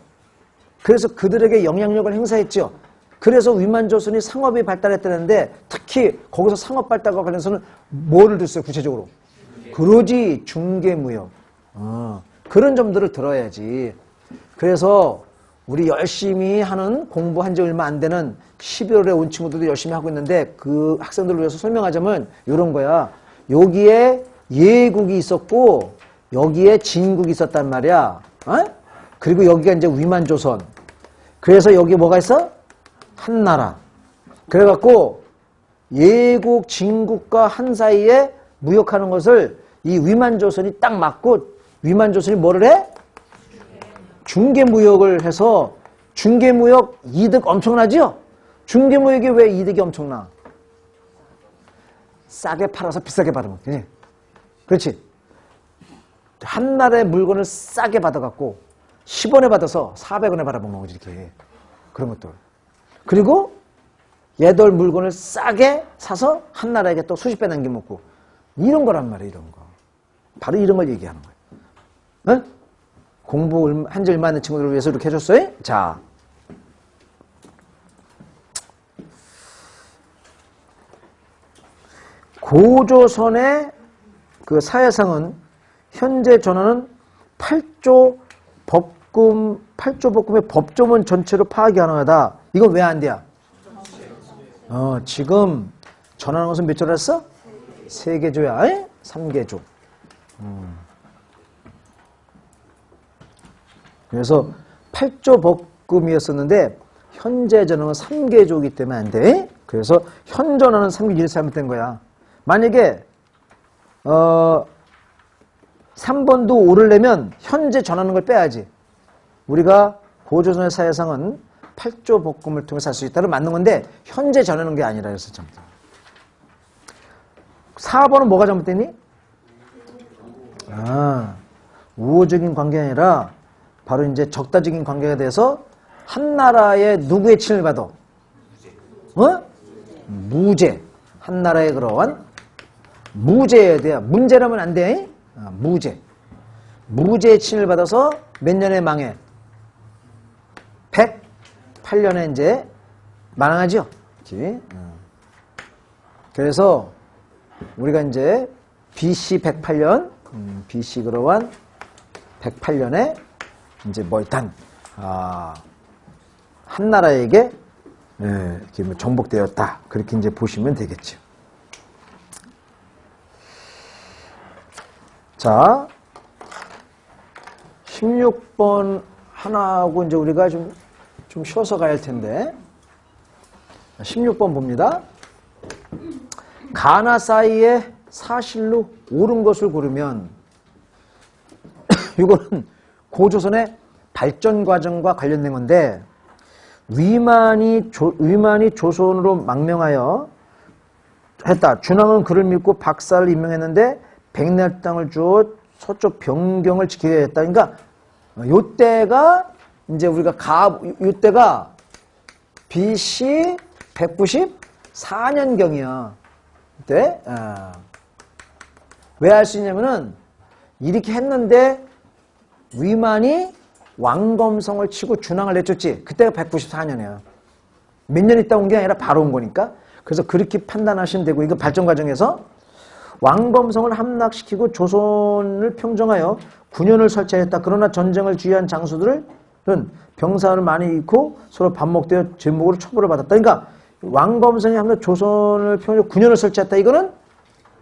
그래서 그들에게 영향력을 행사했죠. 그래서 위만조선이 상업이 발달했다는데 특히 거기서 상업 발달과 관련해서는 뭐를 뒀어요 구체적으로? 그러지 중개무역. 그런 점들을 들어야지. 그래서 우리 열심히 하는 공부한 지 얼마 안 되는 11월에 온 친구들도 열심히 하고 있는데 그 학생들을 위해서 설명하자면 이런 거야. 여기에 예국이 있었고 여기에 진국이 있었단 말이야. 그리고 여기가 이제 위만조선. 그래서 여기 뭐가 있어? 한나라. 그래갖고 예국, 진국과 한 사이에 무역하는 것을 이 위만조선이 딱 맞고 위만조선이 뭐를 해? 중개무역을 해서 중개무역 이득 엄청나죠? 중개무역이 왜 이득이 엄청나? 싸게 팔아서 비싸게 받으면 돼. 그렇지? 한나라의 물건을 싸게 받아갖고 10원에 받아서 400원에 받아먹는 거지 이렇게. 그런 것들. 그리고 얘들 물건을 싸게 사서 한나라에게 또 수십 배 남겨먹고 이런 거란 말이야 이런 거. 바로 이런 걸 얘기하는 거예요. 네? 공부 한 지 얼마 안 된 친구들을 위해서 이렇게 해줬어요. 자, 고조선의 그 사회상은 현재 전하는 8조 법금의 법조문 전체로 파악이 가능하다. 이건 왜 안 돼요? 지금 전하는 것은 몇 조라 했어? 3개조야. 3개조. 그래서 8조 법금이었었는데 현재 전하는 3개조이기 때문에 안 돼. 그래서 현 전하는 3개조 잘못된 거야. 만약에 3번도 오르려면 현재 전하는 걸 빼야지. 우리가 고조선의 사회상은 8조 법금을 통해 살 수 있다는 맞는 건데 현재 전하는 게 아니라 해서 잘못. 4번은 뭐가 잘못됐니? 우호적인 관계가 아니라 바로 이제 적다적인 관계가 돼서 한나라의 누구의 친을 받아? 무제. 한나라의 그러한 무제에 대한 문제라면 안 돼. 무제. 무제의 친을 받아서 몇 년에 망해? 108년에 이제 망하죠. 그렇지? 그래서 우리가 이제 BC 108년, BC 그러한 108년에 이제 뭐 일단 한나라에게 이렇게 뭐 정복되었다. 그렇게 이제 보시면 되겠죠. 자, 16번 하나하고 이제 우리가 좀 쉬어서 가야 할 텐데 16번 봅니다. 가나 사이에 사실로 옳은 것을 고르면 이거는 고조선의 발전 과정과 관련된 건데 위만이 조선으로 망명하여 했다. 준왕은 그를 믿고 박사를 임명했는데 백날 땅을 주어 서쪽 변경을 지켜야 했다. 그러니까 요때가 이제 우리가 요때가 BC 194년경이야. 그때 왜 할 수 있냐면은 이렇게 했는데 위만이 왕검성을 치고 준왕을 내쫓지. 그때가 194년이야. 몇 년 있다 온 게 아니라 바로 온 거니까. 그래서 그렇게 판단하시면 되고 이거 발전 과정에서 왕검성을 함락시키고 조선을 평정하여 9년을 설치했다. 그러나 전쟁을 주의한 장수들은 병사를 많이 잃고 서로 반목되어 제목으로 처벌을 받았다. 그러니까 왕검성이 함락 조선을 평정하여 9년을 설치했다. 이거는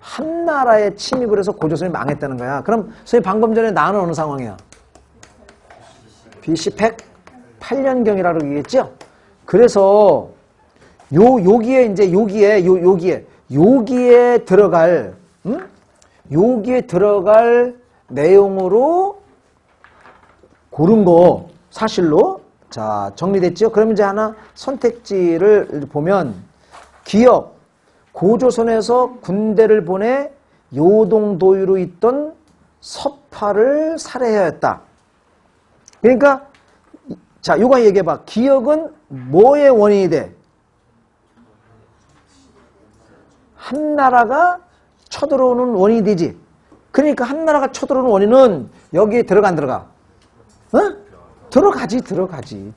한나라에 침입을 해서 고조선이 망했다는 거야. 그럼 선생님 방금 전에 나는 어느 상황이야? BC 108년경이라고 얘기했죠? 그래서 여기에 이제 여기에 들어갈 내용으로 고른 거 사실로. 자, 정리됐죠? 그럼 이제 하나 선택지를 보면 기억 고조선에서 군대를 보내 요동도유로 있던 서파를 살해하였다. 그러니까 자, 요거 얘기해봐. 기억은 뭐의 원인이 돼? 한나라가 쳐들어오는 원인이 되지. 그러니까 한나라가 쳐들어오는 원인은 여기 들어가 안 들어가? 어? 들어가지.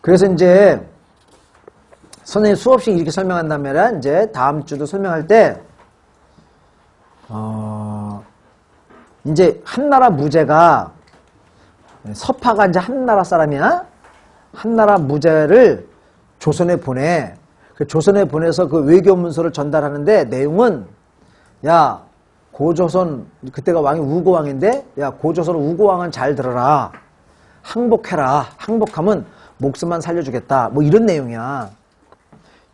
그래서 이제 선생님 수없이 이렇게 설명한다면 이제 다음 주도 설명할 때 이제 한나라 무제가 서파가 이제 한나라 사람이야. 한나라 무제를 조선에 보내. 그 조선에 보내서 그 외교 문서를 전달하는데 내용은 야 고조선 그때가 왕이 우고왕인데 야 고조선 우고왕은 잘 들어라. 항복해라. 항복하면 목숨만 살려주겠다. 뭐 이런 내용이야.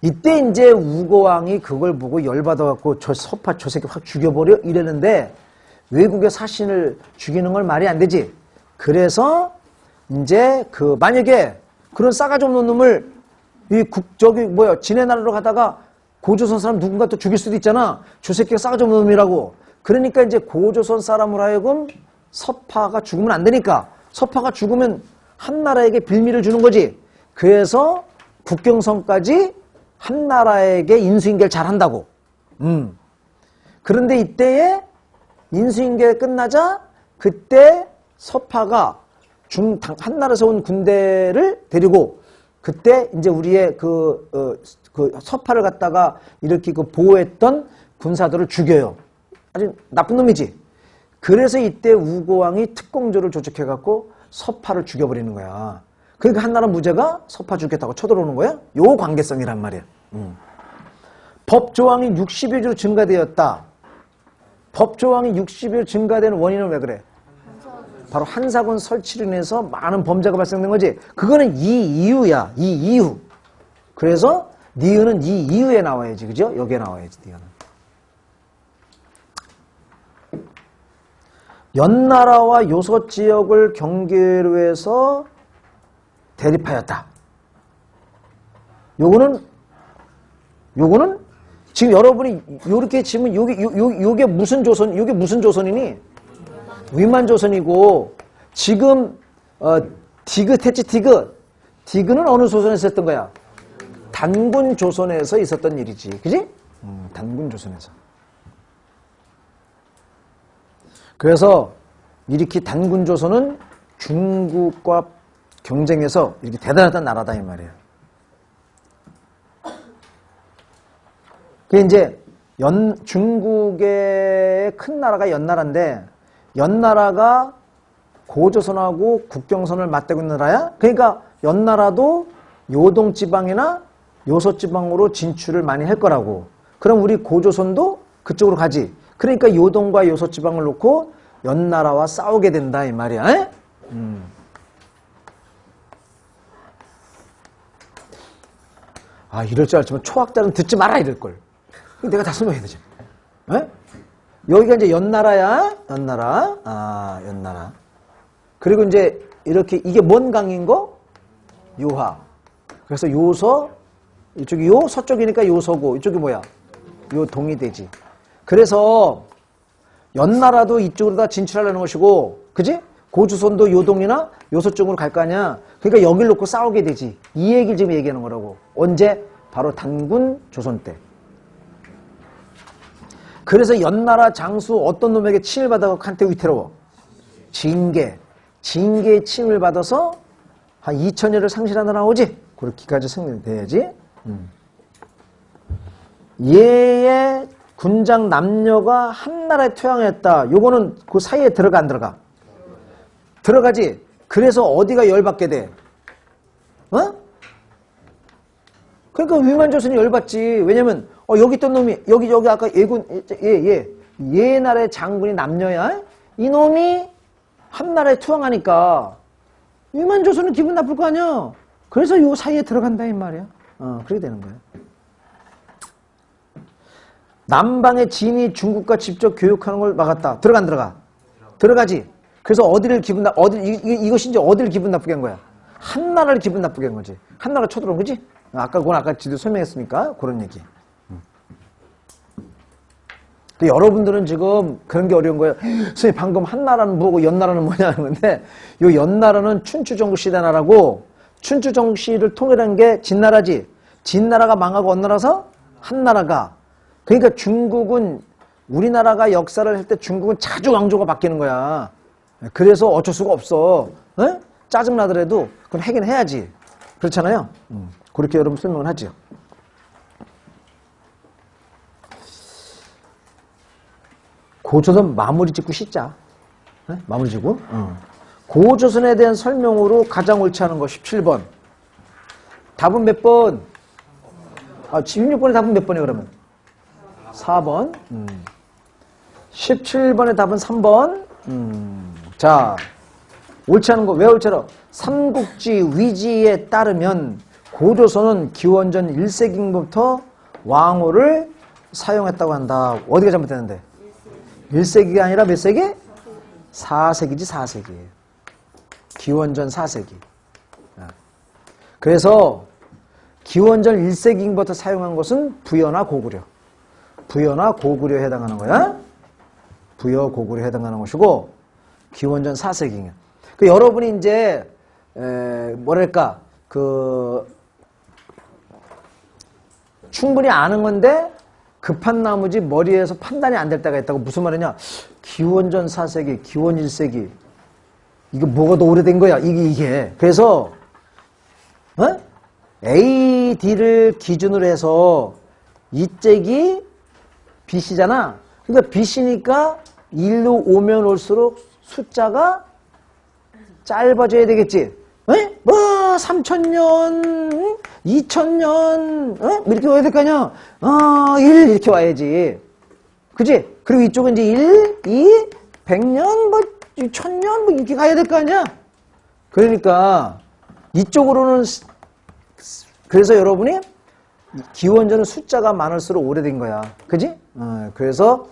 이때 이제 우고왕이 그걸 보고 열받아갖고 저 서파 저 새끼 확 죽여버려 이랬는데 외국의 사신을 죽이는 건 말이 안 되지. 그래서 이제 그 만약에 그런 싸가지 없는 놈을 지네 나라로 가다가 고조선 사람 누군가 또 죽일 수도 있잖아. 저 새끼가 싸가지 없는 놈이라고. 그러니까 이제 고조선 사람으로 하여금 서파가 죽으면 안 되니까 서파가 죽으면 한나라에게 빌미를 주는 거지. 그래서 국경선까지 한나라에게 인수인계를 잘 한다고. 그런데 이때에 인수인계 끝나자 그때 서파가 한나라에서 온 군대를 데리고 그때 이제 우리의 그 서파를 갖다가 이렇게 그 보호했던 군사들을 죽여요. 아주 나쁜 놈이지. 그래서 이때 우고왕이 특공조를 조직해갖고 서파를 죽여버리는 거야. 그러니까 한나라 무제가 서파 죽겠다고 쳐들어오는 거야. 요 관계성이란 말이야. 법조항이 60여주로 증가되었다. 법조항이 60여 증가되는 원인은 왜 그래? 바로 한사군 설치로 인해서 많은 범죄가 발생된 거지. 그거는 이 이유야. 이 이유. 그래서 니은은 이 이유에 나와야지. 그죠? 여기에 나와야지. 니은은. 연나라와 요소 지역을 경계로 해서 대립하였다. 요거는 지금 여러분이 요렇게 치면 요게 무슨 조선이니? 위만조선이고 지금 디귿했지 디귿은 어느 조선에서 했던 거야? 단군조선에서 있었던 일이지. 그지? 단군조선에서. 그래서 이렇게 단군조선은 중국과 경쟁해서 이렇게 대단하던 나라다 이 말이에요. 그게 이제 중국의 큰 나라가 연나라인데 연나라가 고조선하고 국경선을 맞대고 있는 나라야. 그러니까 연나라도 요동지방이나 요소지방으로 진출을 많이 할 거라고. 그럼 우리 고조선도 그쪽으로 가지. 그러니까 요동과 요소지방을 놓고 연나라와 싸우게 된다 이 말이야. 아 이럴 줄 알지만 초학자는 듣지 마라 이럴걸. 내가 다 설명해야 되지. 에? 여기가 이제 연나라야. 연나라. 연나라. 그리고 이제 이렇게 이게 뭔 강인 거? 요하. 그래서 요서 이쪽이 요 서쪽이니까 요서고 이쪽이 뭐야? 요동이 되지. 그래서 연나라도 이쪽으로 다 진출하려는 것이고, 그지? 고조선도 요동이나 요서 쪽으로 갈 거 아니야. 그러니까 여길 놓고 싸우게 되지. 이 얘기를 지금 얘기하는 거라고. 언제? 바로 단군 조선 때. 그래서 연나라 장수 어떤 놈에게 침을 받아서 한테 위태로워? 징계의 침을 받아서 한 2000여를 상실하다 나오지? 그렇게까지 승리돼야지. 얘의 군장 남녀가 한나라에 퇴항했다. 요거는 그 사이에 들어가 안 들어가? 들어가지. 그래서 어디가 열받게 돼? 어? 그러니까 위만조선이 열받지. 왜냐면 여기 있던 놈이 여기 아까 얘 나라의 장군이 남녀야. 이놈이 한나라에 투항하니까 위만조선은 기분 나쁠 거 아니야. 그래서 요 사이에 들어간다 이 말이야. 그렇게 되는 거야. 남방의 진이 중국과 직접 교육하는 걸 막았다. 들어가 안 들어가? 들어가지. 그래서 이것이 이제 어디를 기분 나쁘게 한 거야? 한나라를 기분 나쁘게 한 거지. 한나라 쳐들어온 거지? 아까 지도 설명했으니까 그런 얘기. 여러분들은 지금 그런 게 어려운 거예요. 선생님 방금 한나라는 뭐고 연나라는 뭐냐 하는데 요 연나라는 춘추정시 나라고 춘추정시를 통일한 게 진나라지. 진나라가 망하고 어느 나라서? 한나라가. 그러니까 중국은 우리나라가 역사를 할 때 중국은 자주 왕조가 바뀌는 거야. 그래서 어쩔 수가 없어. 에? 짜증나더라도 그건 하긴 해야지. 그렇잖아요. 그렇게 여러분 설명을 하죠. 고조선 마무리 짓고 씻자. 에? 마무리 짓고. 고조선에 대한 설명으로 가장 옳지 않은 거 17번. 답은 몇 번? 16번의 답은 몇 번이에요, 그러면? 4번. 17번의 답은 3번. 자, 옳지 않은 거, 왜 옳지 않아? 삼국지 위지에 따르면 고조선은 기원전 1세기부터 왕호를 사용했다고 한다. 어디가 잘못됐는데? 1세기가 아니라 몇 세기? 4세기지, 4세기. 기원전 4세기. 그래서 기원전 1세기부터 사용한 것은 부여나 고구려. 부여나 고구려에 해당하는 거야. 부여, 고구려에 해당하는 것이고 기원전 4세기냐. 그 여러분이 이제 뭐랄까 충분히 아는 건데 급한 나머지 머리에서 판단이 안 될 때가 있다고. 무슨 말이냐? 기원전 4세기, 기원 1세기. 이거 뭐가 더 오래된 거야? 이게. 그래서 AD를 기준으로 해서 이쪽이 BC잖아. 그러니까 BC니까 1로 오면 올수록 숫자가 짧아져야 되겠지. 뭐 3000년, 2000년, 이렇게 와야 될 거 아니야. 1 이렇게 와야지. 그지? 그리고 이쪽은 이제 1, 2, 100년, 뭐 1000년 뭐 이렇게 가야 될 거 아니야. 그러니까 이쪽으로는 그래서 여러분이 기원전은 숫자가 많을수록 오래된 거야. 그지? 그래서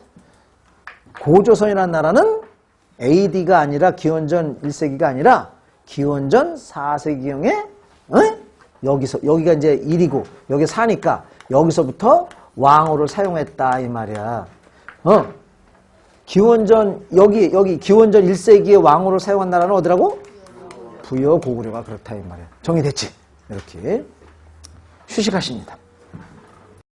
고조선이라는 나라는 AD가 아니라 기원전 1세기가 아니라 기원전 4세기경에 여기가 이제 1이고 여기 4니까 여기서부터 왕호를 사용했다 이 말이야. 기원전 여기 기원전 1세기에 왕호를 사용한 나라는 어디라고? 부여 고구려가 그렇다 이 말이야. 정리됐지? 이렇게 휴식하십니다.